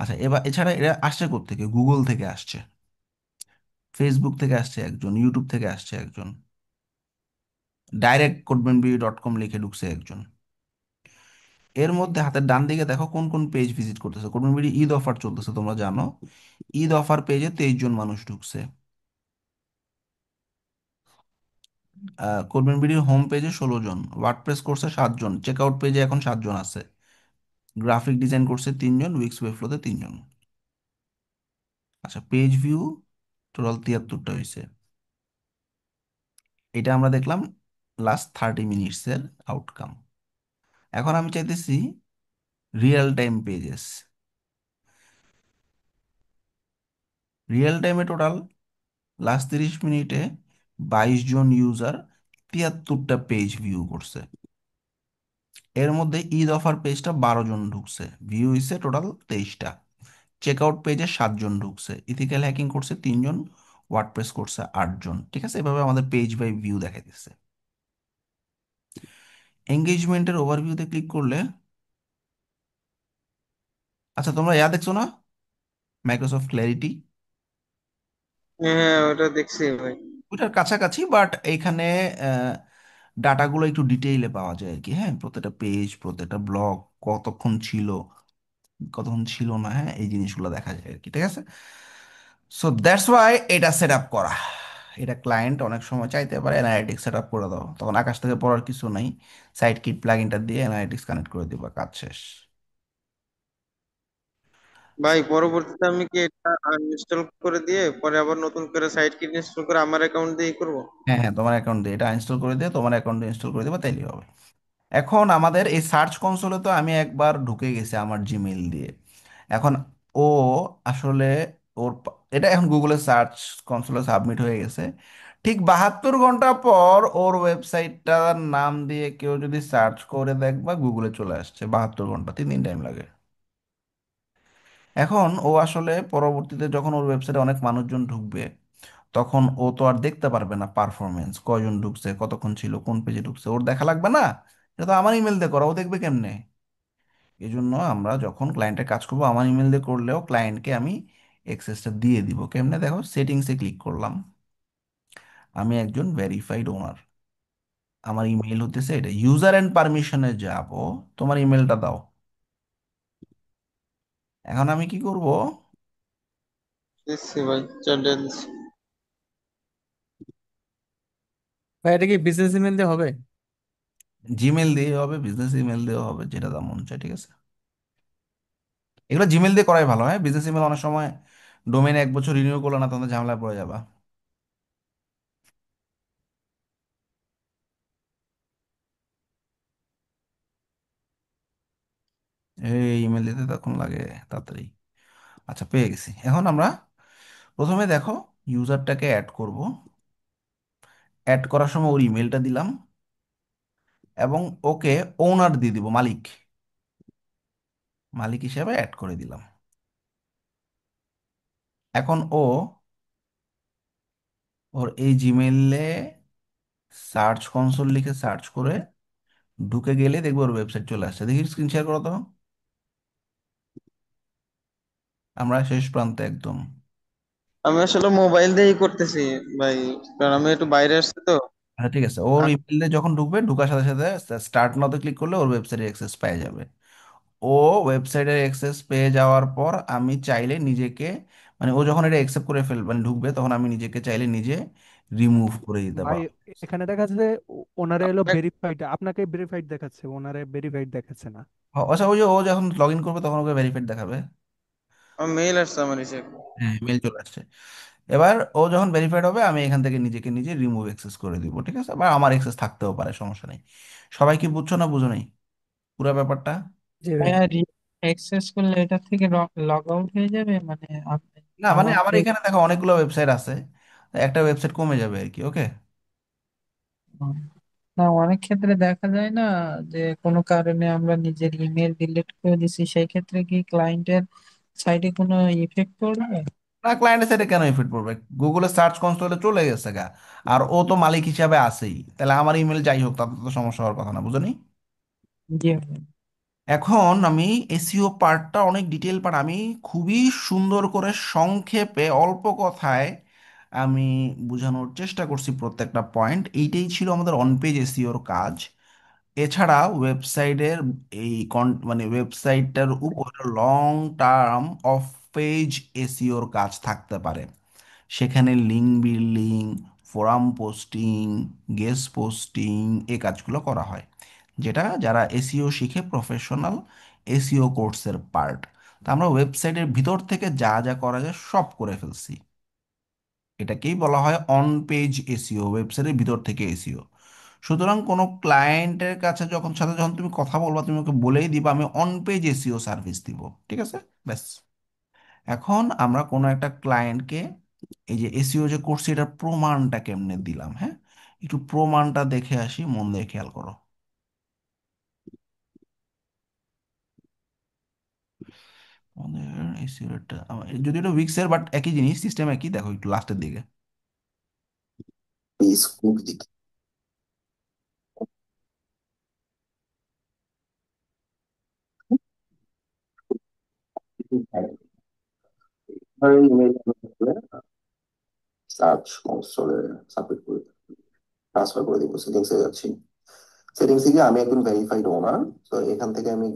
আচ্ছা, এবার এছাড়া এরা আসছে কোত্থেকে? গুগল থেকে আসছে, ফেসবুক থেকে আসছে একজন, ইউটিউব থেকে আসছে একজন, ডাইরেক্ট codebenbee.com লিখে ঢুকছে একজন। এর মধ্যে হাতের ডান দিকে দেখো কোন কোন পেজ ভিজিট করতেছে। কোডবেনবিডি ঈদ অফার চলতেছে, তোমরা জানো। ঈদ অফার পেজে 23 জন মানুষ ঢুকছে। কোডবেনবিডির হোম পেজে 16 জন, ওয়ার্ডপ্রেস কোর্সে 7 জন, চেকআউট পেজে এখন 7 জন আছে, গ্রাফিক ডিজাইন কোর্সে 3 জন, উইক্স ওয়েবফ্লোতে 3 জন। আচ্ছা, পেজ ভিউ টোটাল 73টা হয়েছে। এটা আমরা দেখলাম লাস্ট 30 মিনিটস এর আউটকাম। এখন আমি চাইতেছি রিয়েল টাইম পেজেস। রিয়েল টাইমে টোটাল লাস্ট 30 মিনিটে 22 জন ইউজার 73টা পেজ ভিউ করছে। এর মধ্যে ঈদ অফার পেজটা 12 জন ঢুকছে, ভিউ হইছে টোটাল 23টা। চেকআউট পেজে 7 জন ঢুকছে, ইথিক্যাল হ্যাকিং করছে 3 জন, ওয়ার্ডপ্রেস করছে 8 জন। ঠিক আছে, এভাবে আমাদের পেজ বাই ভিউ দেখাইতেছে। এঙ্গেজমেন্টের ওভারভিউতে ক্লিক করলে, আচ্ছা তোমরা দেখছো না, মাইক্রোসফট ক্ল্যারিটি, হ্যাঁ, ওটা দেখছি ভাই। ওটার কাছাকাছি, বাট এইখানে ডাটাগুলো একটু ডিটেইলে পাওয়া যায় আর কি। হ্যাঁ, প্রত্যেকটা পেজ, প্রত্যেকটা ব্লগ, কতক্ষণ ছিল, কতক্ষণ ছিল না, হ্যাঁ, এই জিনিসগুলো দেখা যায় আর কি। ঠিক আছে, সো দ্যাটস ওয়াই এটা সেট আপ করা। এটা ক্লায়েন্ট অনেক সময় চাইতে পারে অ্যানালিটিক্স সেট আপ করে দাও, তখন আকাশ থেকে পড়ার কিছু নাই, সাইট কিট প্লাগইনটা দিয়ে অ্যানালিটিক্স কানেক্ট করে দিবা, কাজ শেষ। ভাই পরবর্তীতে আমি কি এটা আনইনস্টল করে দিয়ে পরে আবার নতুন করে সাইট কিট ইনস্টল করে আমার অ্যাকাউন্ট দিয়ে করব? হ্যাঁ হ্যাঁ, তোমার অ্যাকাউন্ট দিয়ে এটা ইনস্টল করে দিয়ে তোমার অ্যাকাউন্টে ইনস্টল করে দিবা, তাইলেই হবে। এখন আমাদের এই সার্চ কনসোলে তো আমি একবার ঢুকে গেছি আমার জিমেইল দিয়ে। এখন ও আসলে এটা এখন গুগলে সার্চ কনসোলে সাবমিট হয়ে গেছে। ঠিক 72 ঘন্টা পর ওর ওয়েবসাইটটার নাম দিয়ে কেউ যদি সার্চ করে দেখবা গুগলে চলে আসছে। 72 ঘন্টা, 3 দিন টাইম লাগে। এখন ও আসলে পরবর্তীতে যখন ওর ওয়েবসাইটে অনেক মানুষজন ঢুকবে, তখন ও তো আর দেখতে পারবে না পারফরমেন্স, কয়জন ঢুকছে, কতক্ষণ ছিল, কোন পেজে ঢুকছে, ওর দেখা লাগবে না। এটা তো আমার ইমেল দিয়ে করা, ও দেখবে কেমনে? এই জন্য আমরা যখন ক্লায়েন্টের কাজ করবো, আমার ইমেল দিয়ে করলেও ক্লায়েন্টকে আমি অ্যাক্সেসটা দিয়ে দিব। কেমনে দেখো, সেটিংসে ক্লিক করলাম, আমি একজন ভেরিফাইড ওনার, আমার ইমেল হতেছে এটা, ইউজার এন্ড পারমিশনে যাব, তোমার ইমেলটা দাও। এখন আমি কি করব, দিচ্ছি ভাই, 4 দিচ্ছি। ভাই এটা কি বিজনেস ইমেল দিয়ে হবে? জিমেল দিয়ে হবে, বিজনেস ইমেল দিয়ে হবে, যেটা দাম মন চায়। ঠিক আছে, এগুলো জিমেল দিয়ে করাই ভালো। হ্যাঁ, বিজনেস ইমেল অনেক সময় ডোমেন 1 বছর রিনিউ করলো না, তখন ঝামেলায় পড়ে যাবা। এই ইমেল দিতে তখন লাগে তাড়াতাড়ি। আচ্ছা, পেয়ে গেছি। এখন আমরা প্রথমে দেখো ইউজারটাকে অ্যাড করব। অ্যাড করার সময় ওর ইমেলটা দিলাম এবং ওকে ওনার দিয়ে দিব, মালিক, মালিক হিসেবে অ্যাড করে দিলাম। এখন ওর এই জিমেইলে সার্চ কনসোল লিখে সার্চ করে ঢুকে গেলে দেখবো ওর ওয়েবসাইট চলে আসছে। দেখি স্ক্রিন শেয়ার করো তো, আমরা শেষ প্রান্তে একদম। আমি আসলে মোবাইল দিয়েই করতেছি ভাই, কারণ আমি একটু বাইরে আসছি তো। হ্যাঁ ঠিক আছে, ওর ইমেইলে যখন ঢুকবে, ঢুকার সাথে সাথে স্টার্ট নাওতে ক্লিক করলে ওর ওয়েবসাইটের অ্যাক্সেস পেয়ে যাবে। ও ওয়েবসাইটের অ্যাক্সেস পেয়ে যাওয়ার পর আমি চাইলে নিজেকে, মানে ও যখন এটা অ্যাকসেপ্ট করে ফেলবে, মানে ঢুকবে, তখন আমি নিজেকে চাইলে নিজে রিমুভ করে দিতে ভাই পারবো। এখানে দেখা যাচ্ছে যে ওনারে এলো ভেরিফাইড, আপনাকে ভেরিফাইড দেখাচ্ছে, ওনারে ভেরিফাইড দেখাচ্ছে না। আচ্ছা, ওই যে ও যখন লগ ইন করবে তখন ওকে ভেরিফাইড দেখাবে। মেইল আসছে আমার হিসেবে। হ্যাঁ, মেল চলে আসছে। এবার ও যখন ভেরিফাইড হবে, আমি এখান থেকে নিজেকে নিজে রিমুভ অ্যাক্সেস করে দিব। ঠিক আছে, বা আমার অ্যাক্সেস থাকতেও পারে, সমস্যা নেই। সবাই কি বুঝছো না বুঝো নাই পুরো ব্যাপারটা? জি ভাই। ভাইয়া অ্যাক্সেস করলে এটা থেকে লগ আউট হয়ে যাবে, মানে আপনি না মানে আমার আমার যে এখানে দেখো অনেকগুলো ওয়েবসাইট আছে, একটা ওয়েবসাইট কমে যাবে আর কি। ওকে, না, অনেক ক্ষেত্রে দেখা যায় না যে কোনো কারণে আমরা নিজের ইমেল ডিলিট করে দিছি, সেই ক্ষেত্রে কি ক্লায়েন্টের সাইটে কোনো ইফেক্ট পড়বে? না, ক্লায়েন্টের সাইডে কেন ইফেক্ট পড়বে? গুগলের সার্চ কনসোলে চলে গেছে গা, আর ও তো মালিক হিসাবে আছেই, তাহলে আমার ইমেল যাই হোক তাতে তো সমস্যা হওয়ার কথা না, বুঝো নি? জি ভাই। এখন আমি এসইও পার্টটা অনেক ডিটেল পার্ট, আমি খুবই সুন্দর করে সংক্ষেপে অল্প কথায় আমি বোঝানোর চেষ্টা করছি প্রত্যেকটা পয়েন্ট। এইটাই ছিল আমাদের অন পেজ এসিওর কাজ। এছাড়া ওয়েবসাইটের মানে ওয়েবসাইটটার উপর লং টার্ম অফ পেজ এসিওর কাজ থাকতে পারে। সেখানে link building, forum posting, guest posting, এই কাজগুলো করা হয়, যেটা যারা এসিও শিখে প্রফেশনাল এসিও কোর্সের পার্ট। তা আমরা ওয়েবসাইটের ভিতর থেকে যা যা করা যায় সব করে ফেলছি। এটাকেই বলা হয় অন পেজ এসিও, ওয়েবসাইটের ভিতর থেকে এসিও। সুতরাং কোনো ক্লায়েন্টের কাছে যখন তুমি কথা বলবা, তুমি ওকে বলেই দিবা আমি অন পেজ এসিও সার্ভিস দিব। ঠিক আছে, ব্যাস। এখন আমরা কোনো একটা ক্লায়েন্টকে এই যে এসিও যে করছি এটার প্রমাণটা কেমনে দিলাম, হ্যাঁ, একটু প্রমাণটা দেখে আসি, মন দিয়ে খেয়াল করো। আমাদের এসিও যদি এটা উইক্সের, বাট একই জিনিস, সিস্টেম একই, দেখো একটু লাস্টের দিকে। সার্চ কনসোলে সাবমিট করে ট্রান্সফার করে দিব, সেটিংসে যাচ্ছি। সেটিংসে গিয়ে আমি একজন ভেরিফাইড ওনার, তো এখান থেকে আমি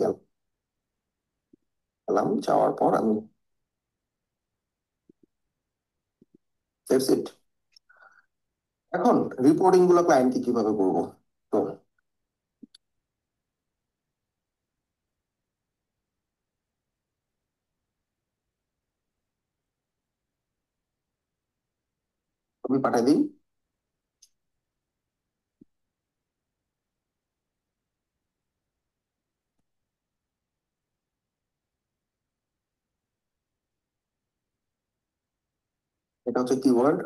গেলাম, যাওয়ার পর আমি দ্যাটস ইট। এখন রিপোর্টিং গুলো ক্লায়েন্টকে কিভাবে করবো? তো আমি পাঠাই দিই। এটা হচ্ছে কিওয়ার্ড।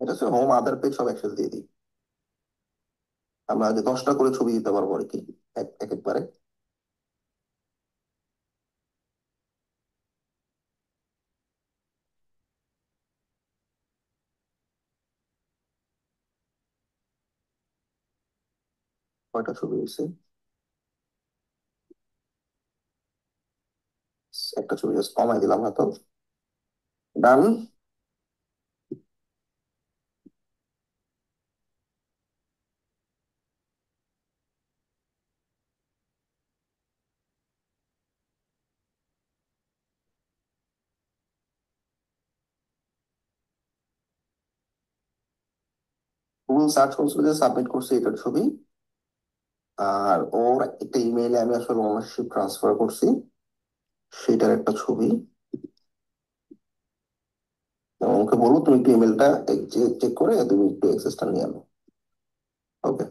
এটা হচ্ছে হোম, আদার পেজ সব একসাথে দিয়ে দিই। আমরা আগে 10টা করে ছবি দিতে পারবো আর কি, একবারে। কয়টা ছবি হয়েছে? একটা ছবি জাস্ট কমাই দিলাম হয়তো। ডান। গুগল সার্চ কনসোলে সাবমিট করছি এটার ছবি। আর ওর একটা ইমেইলে আমি আসলে ওনারশিপ ট্রান্সফার করছি, সেটার একটা ছবি। ওকে বলবো তুমি একটু ইমেলটা চেক করে তুমি একটু অ্যাক্সেসটা নিয়ে আনো। ওকে।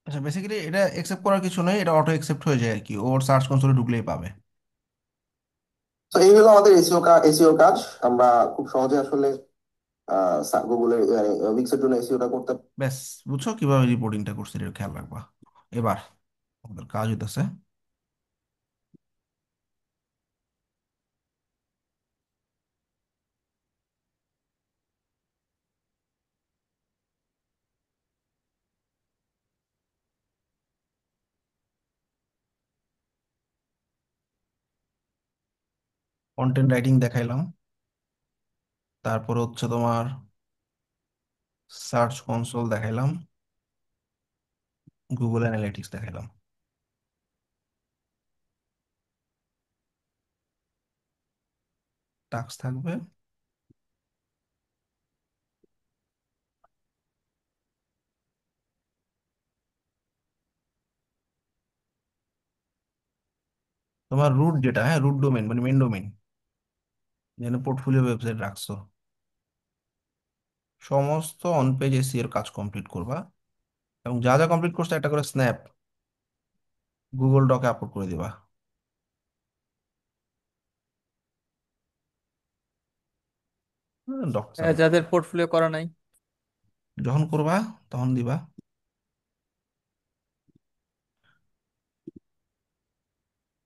আচ্ছা, বেসিক্যালি এটা একসেপ্ট করার কিছু নেই, এটা অটো একসেপ্ট হয়ে যায় আর কি, ওর সার্চ কনসোলে ঢুকলেই পাবে। তো এই হলো আমাদের এসিও কাজ। আমরা খুব সহজে আসলে গুগলের উইক্সের জন্য এসিওটা করতে। ব্যাস, বুঝছো কিভাবে রিপোর্টিংটা করছে, এটা খেয়াল রাখবা। এবার আমাদের কাজ হইতেছে কন্টেন্ট রাইটিং দেখাইলাম, তারপর হচ্ছে তোমার সার্চ কনসোল দেখাইলাম, গুগল অ্যানালিটিক্স দেখাইলাম। টাস্ক থাকবে, তোমার রুট যেটা, হ্যাঁ, রুট ডোমেন মানে মেন ডোমেন, যেন পোর্টফোলিও ওয়েবসাইট রাখছো, সমস্ত অন পেজ এসিও এর কাজ কমপ্লিট করবা। এবং যা যা কমপ্লিট করছো একটা করে স্ন্যাপ গুগল ডকে আপলোড করে দিবা। ডকচার যাদের পোর্টফোলিও করা নাই। যখন করবা তখন দিবা।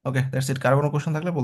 Okay that's it. কারো কোনো কোশ্চেন থাকলে বলতে